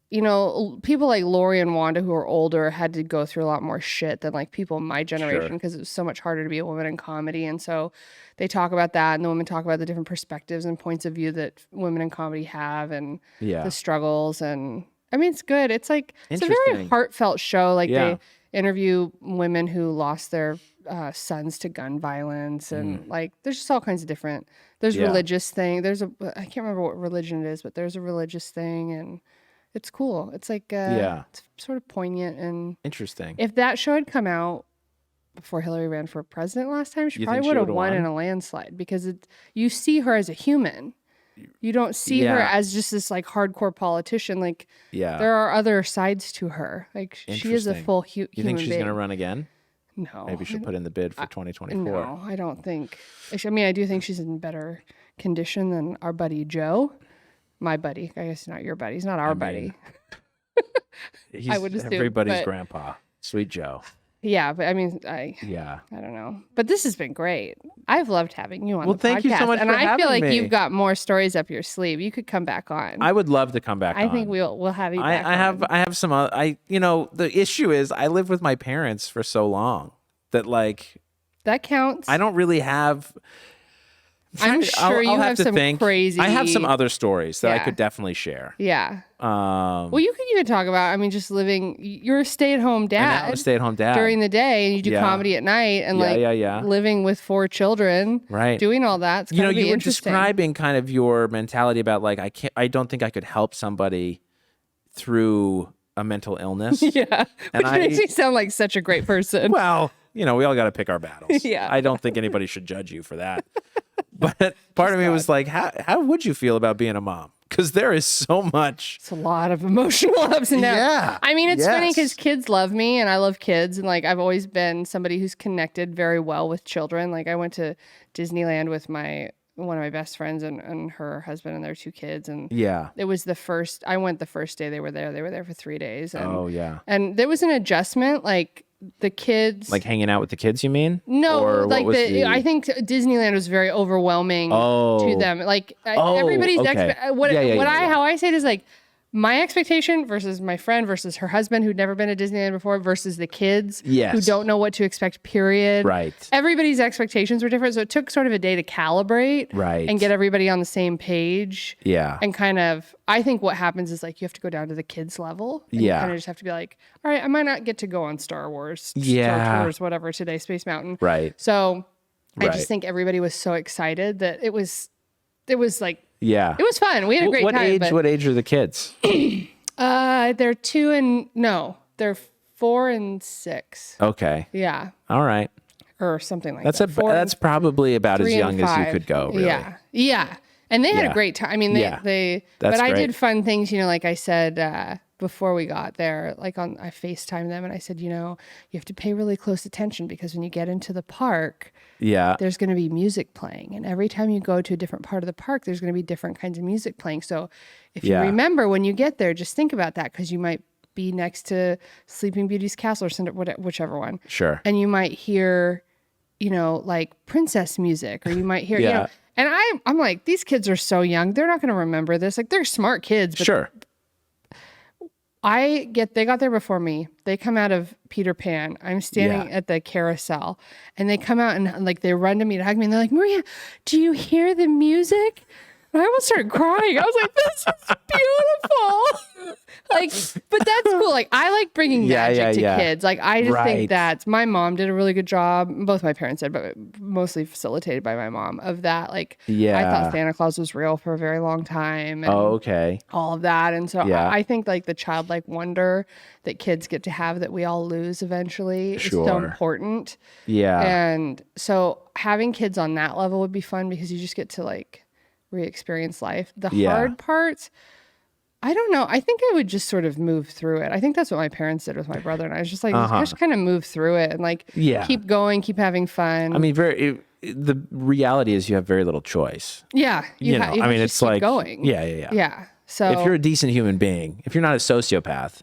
people like Lori and Wanda who are older had to go through a lot more shit than like people in my generation because it was so much harder to be a woman in comedy. And so they talk about that, and the women talk about the different perspectives and points of view that women in comedy have, and the struggles. And I mean, it's good. It's like, it's a very heartfelt show. Like they interview women who lost their sons to gun violence, and like, there's just all kinds of different, there's religious thing. I can't remember what religion it is, but there's a religious thing, and it's cool. It's like, it's sort of poignant and interesting. If that show had come out before Hillary ran for president last time, she probably would have won in a landslide, because you see her as a human. You don't see her as just this like hardcore politician. Like, there are other sides to her. Like, she is a full human being. You think she's going to run again? No. Maybe she'll put in the bid for 2024. No, I don't think. I mean, I do think she's in better condition than our buddy Joe. My buddy. I guess not your buddy. He's not our buddy. I would assume everybody's grandpa. Sweet Joe. Yeah, but I mean, I don't know. But this has been great. I've loved having you on the podcast. Well, thank you so much for having me. And I feel like you've got more stories up your sleeve. You could come back on. I would love to come back on. I think we'll have you back on. I have some the issue is I lived with my parents for so long that like that counts. I don't really have I'm sure you have some crazy. I have some other stories that I could definitely share. Yeah. Well, you could even talk about, I mean, just living. You're a stay-at-home dad. I'm a stay-at-home dad during the day, and you do comedy at night, and living with 4 children, right? Doing all that. It's you were describing kind of your mentality about like I don't think I could help somebody through a mental illness. Yeah, which makes me sound like such a great person. Well, we all got to pick our battles. Yeah, I don't think anybody should judge you for that. But part of me was like, how would you feel about being a mom? Because there is so much. It's a lot of emotional ups and downs. Yeah. I mean, it's funny because kids love me, and I love kids. And like, I've always been somebody who's connected very well with children. Like, I went to Disneyland with one of my best friends and her husband and their 2 kids. And it was I went the first day they were there. They were there for 3 days. And, And there was an adjustment, like, the kids, like hanging out with the kids, you mean? No, or like I think Disneyland was very overwhelming to them. Like everybody's how I say it is like my expectation versus my friend versus her husband who'd never been to Disneyland before versus the kids who don't know what to expect, period. Right. Everybody's expectations were different. So it took sort of a day to calibrate and get everybody on the same page. Yeah. And kind of, I think what happens is like you have to go down to the kids level. And you kind of just have to be like, all right, I might not get to go on Star Wars, Star Tours, whatever today, Space Mountain. Right. So I just think everybody was so excited that it was like Yeah. It was fun. We had a great time. What age are the kids? They're 4 and 6. Okay. Yeah. All right. Or something like that. That's probably about as young as you could go, really. Yeah. Yeah. And they had a great time. I mean, I did fun things, like I said, before we got there, I FaceTimed them and I said, you have to pay really close attention because when you get into the park, there's going to be music playing. And every time you go to a different part of the park, there's going to be different kinds of music playing. So if you remember when you get there, just think about that because you might be next to Sleeping Beauty's castle or whichever one. Sure. And you might hear, princess music, or you might hear, and I'm like, these kids are so young. They're not going to remember this. They're smart kids. But sure. They got there before me. They come out of Peter Pan. I'm standing at the carousel and they come out and they run to me to hug me and they're like, Maria, do you hear the music? And I almost started crying. I was like, this is beautiful. But that's cool. I like bringing magic to kids. I just think my mom did a really good job. Both my parents did, but mostly facilitated by my mom of that. I thought Santa Claus was real for a very long time. And okay. all of that. And so I think the childlike wonder that kids get to have that we all lose eventually is so important. Yeah. And so having kids on that level would be fun because you just get to re-experience life. The hard parts, I don't know. I think I would just sort of move through it. I think that's what my parents did with my brother and I. Was just just kind of move through it and keep going, keep having fun. I mean, the reality is you have very little choice. Yeah. You it's keep going. Yeah. So if you're a decent human being, if you're not a sociopath,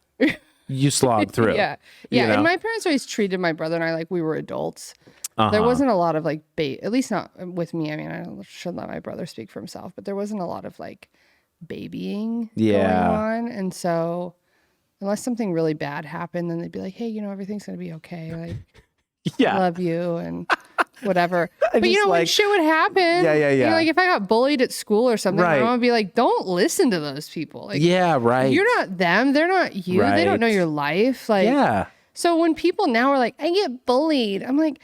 you slog through. Yeah. And my parents always treated my brother and I like we were adults. There wasn't a lot of at least not with me. I mean, I should let my brother speak for himself, but there wasn't a lot of babying going on. And so unless something really bad happened, then they'd be like, hey, everything's going to be okay. I love you and whatever. But when shit would happen, if I got bullied at school or something, my mom would be like, don't listen to those people. You're not them. They're not you. Right. They don't know your life. So when people now are like, I get bullied, I'm like,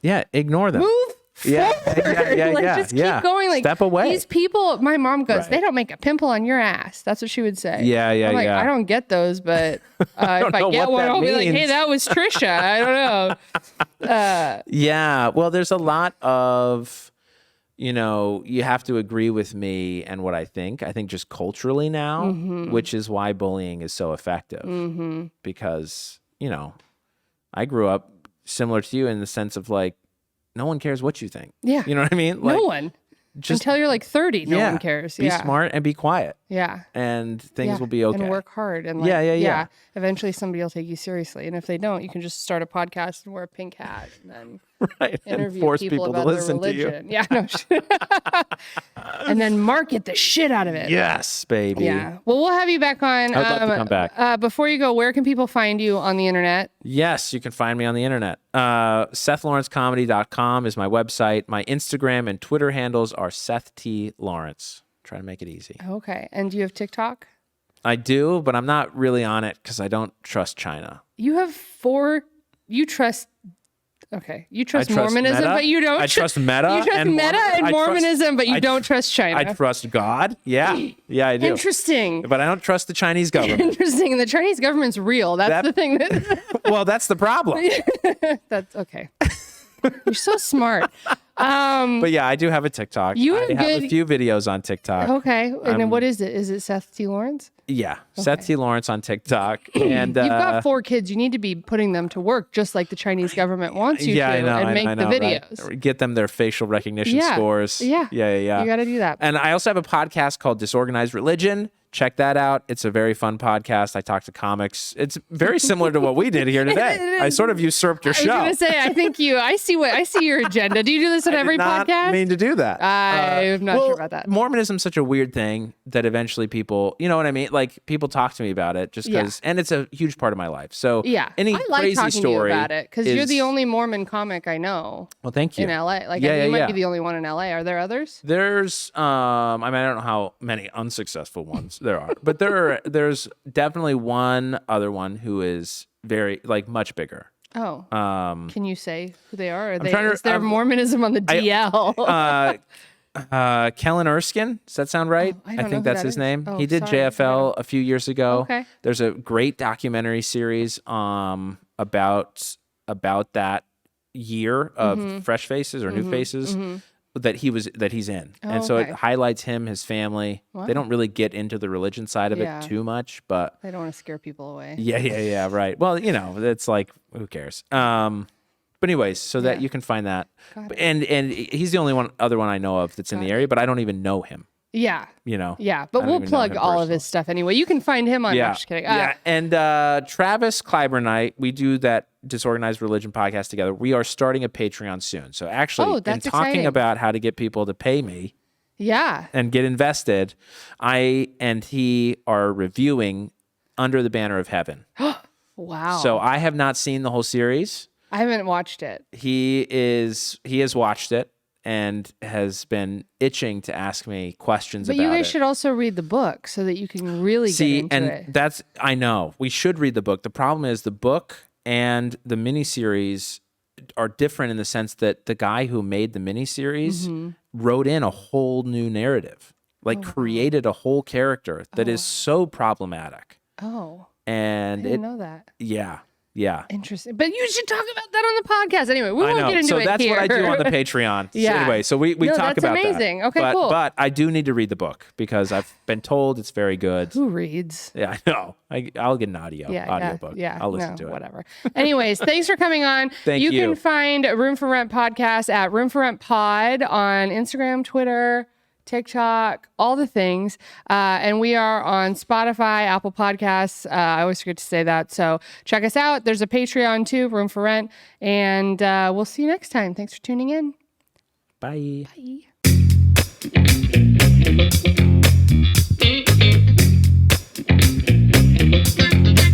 ignore them. Move forward. Just keep going. Step away. These people, my mom goes, they don't make a pimple on your ass. That's what she would say. I'm like, I don't get those, but if I get one, I'll be like, hey, that was Trisha. I don't know. Well, there's a lot of, you have to agree with me and what I think. I think just culturally now, which is why bullying is so effective. Because, I grew up similar to you in the sense of no one cares what you think. Yeah. You know what I mean? No one. Just until you're 30, no one cares. Be smart and be quiet. Yeah. And things will be okay. And work hard. And eventually somebody will take you seriously. And if they don't, you can just start a podcast and wear a pink hat and then interview and force people to about listen their religion. To you. And then market the shit out of it. Yes, baby. Yeah. Well, we'll have you back on. I'd love to come back. Before you go, where can people find you on the internet? Yes, you can find me on the internet. SethLawrenceComedy.com is my website. My Instagram and Twitter handles are Seth T. Lawrence. Try to make it easy. Okay. And do you have TikTok? I do, but I'm not really on it because I don't trust China. You have you trust Mormonism, Meta. But you don't. I trust Meta. You trust Meta and Mormonism, but you don't trust China. I trust God. Yeah, I do. Interesting. But I don't trust the Chinese government. Interesting. And the Chinese government's real. That's the thing. Well, that's the problem. That's okay. You're so smart. But I do have a TikTok. I have a few videos on TikTok. Okay. And then what is it? Is it Seth T. Lawrence? Yeah. Okay. Seth T. Lawrence on TikTok. And you've got 4 kids. You need to be putting them to work just like the Chinese government wants you to and make the videos. Right? Get them their facial recognition scores. Yeah. You got to do that. And I also have a podcast called Disorganized Religion. Check that out. It's a very fun podcast. I talk to comics. It's very similar to what we did here today. I sort of usurped your show. I was going to say, I think I see your agenda. Do you do this at every podcast? I did not mean to do that. I'm not sure about that. Mormonism's such a weird thing that eventually people, you know what I mean? People talk to me about it just because, and it's a huge part of my life. So any I like crazy talking story to you about it because you're the only Mormon comic I know. Well, thank you. In LA. You might be the only one in LA. Are there others? There's, I don't know how many unsuccessful ones there are, but there's definitely one other one who is very much bigger. Oh. Can you say who they are? Is there Mormonism on the DL? Kellen Erskine. Does that sound right? I don't know think who that's that his is. name. Oh, He did sorry. JFL a few years ago. Okay. There's a great documentary series about that year of Fresh Faces or New Faces that he's in. And so it highlights him, his family. Wow. They don't really get into the religion side of it too much, but they don't want to scare people away. Yeah, right. Well, it's like, who cares? But anyways, so that you can find that. And he's the only other one I know of that's in the area, but I don't even know him. Yeah. Yeah, but we'll plug all of his stuff anyway. You can find him on Yeah. I'm just kidding. And Travis Kleiber and I, we do that Disorganized Religion podcast together. We are starting a Patreon soon. So actually, in talking exciting. about how to get people to pay me and get invested, I and he are reviewing Under the Banner of Heaven. Wow. So I have not seen the whole series. I haven't watched it. He has watched it and has been itching to ask me questions about it. But you guys should also read the book so that you can really get into it. I know. We should read the book. The problem is the book and the miniseries are different in the sense that the guy who made the miniseries wrote in a whole new narrative, created a whole character that is so problematic. Oh. And I didn't know that. Yeah. Interesting. But you should talk about that on the podcast. Anyway, we won't get into it here. So that's what I do on the Patreon. Yeah. So anyway, so we talk about that. That's amazing. Okay, cool. But I do need to read the book because I've been told it's very good. Who reads? Yeah, I know. I'll get an audiobook. Yeah. I'll listen to it. Whatever. Anyways, thanks for coming on. Thank you. You can find Room for Rent podcast at Room for Rent Pod on Instagram, Twitter, TikTok, all the things. And we are on Spotify, Apple Podcasts. I always forget to say that. So check us out. There's a Patreon too, Room for Rent. And we'll see you next time. Thanks for tuning in. Bye. Bye.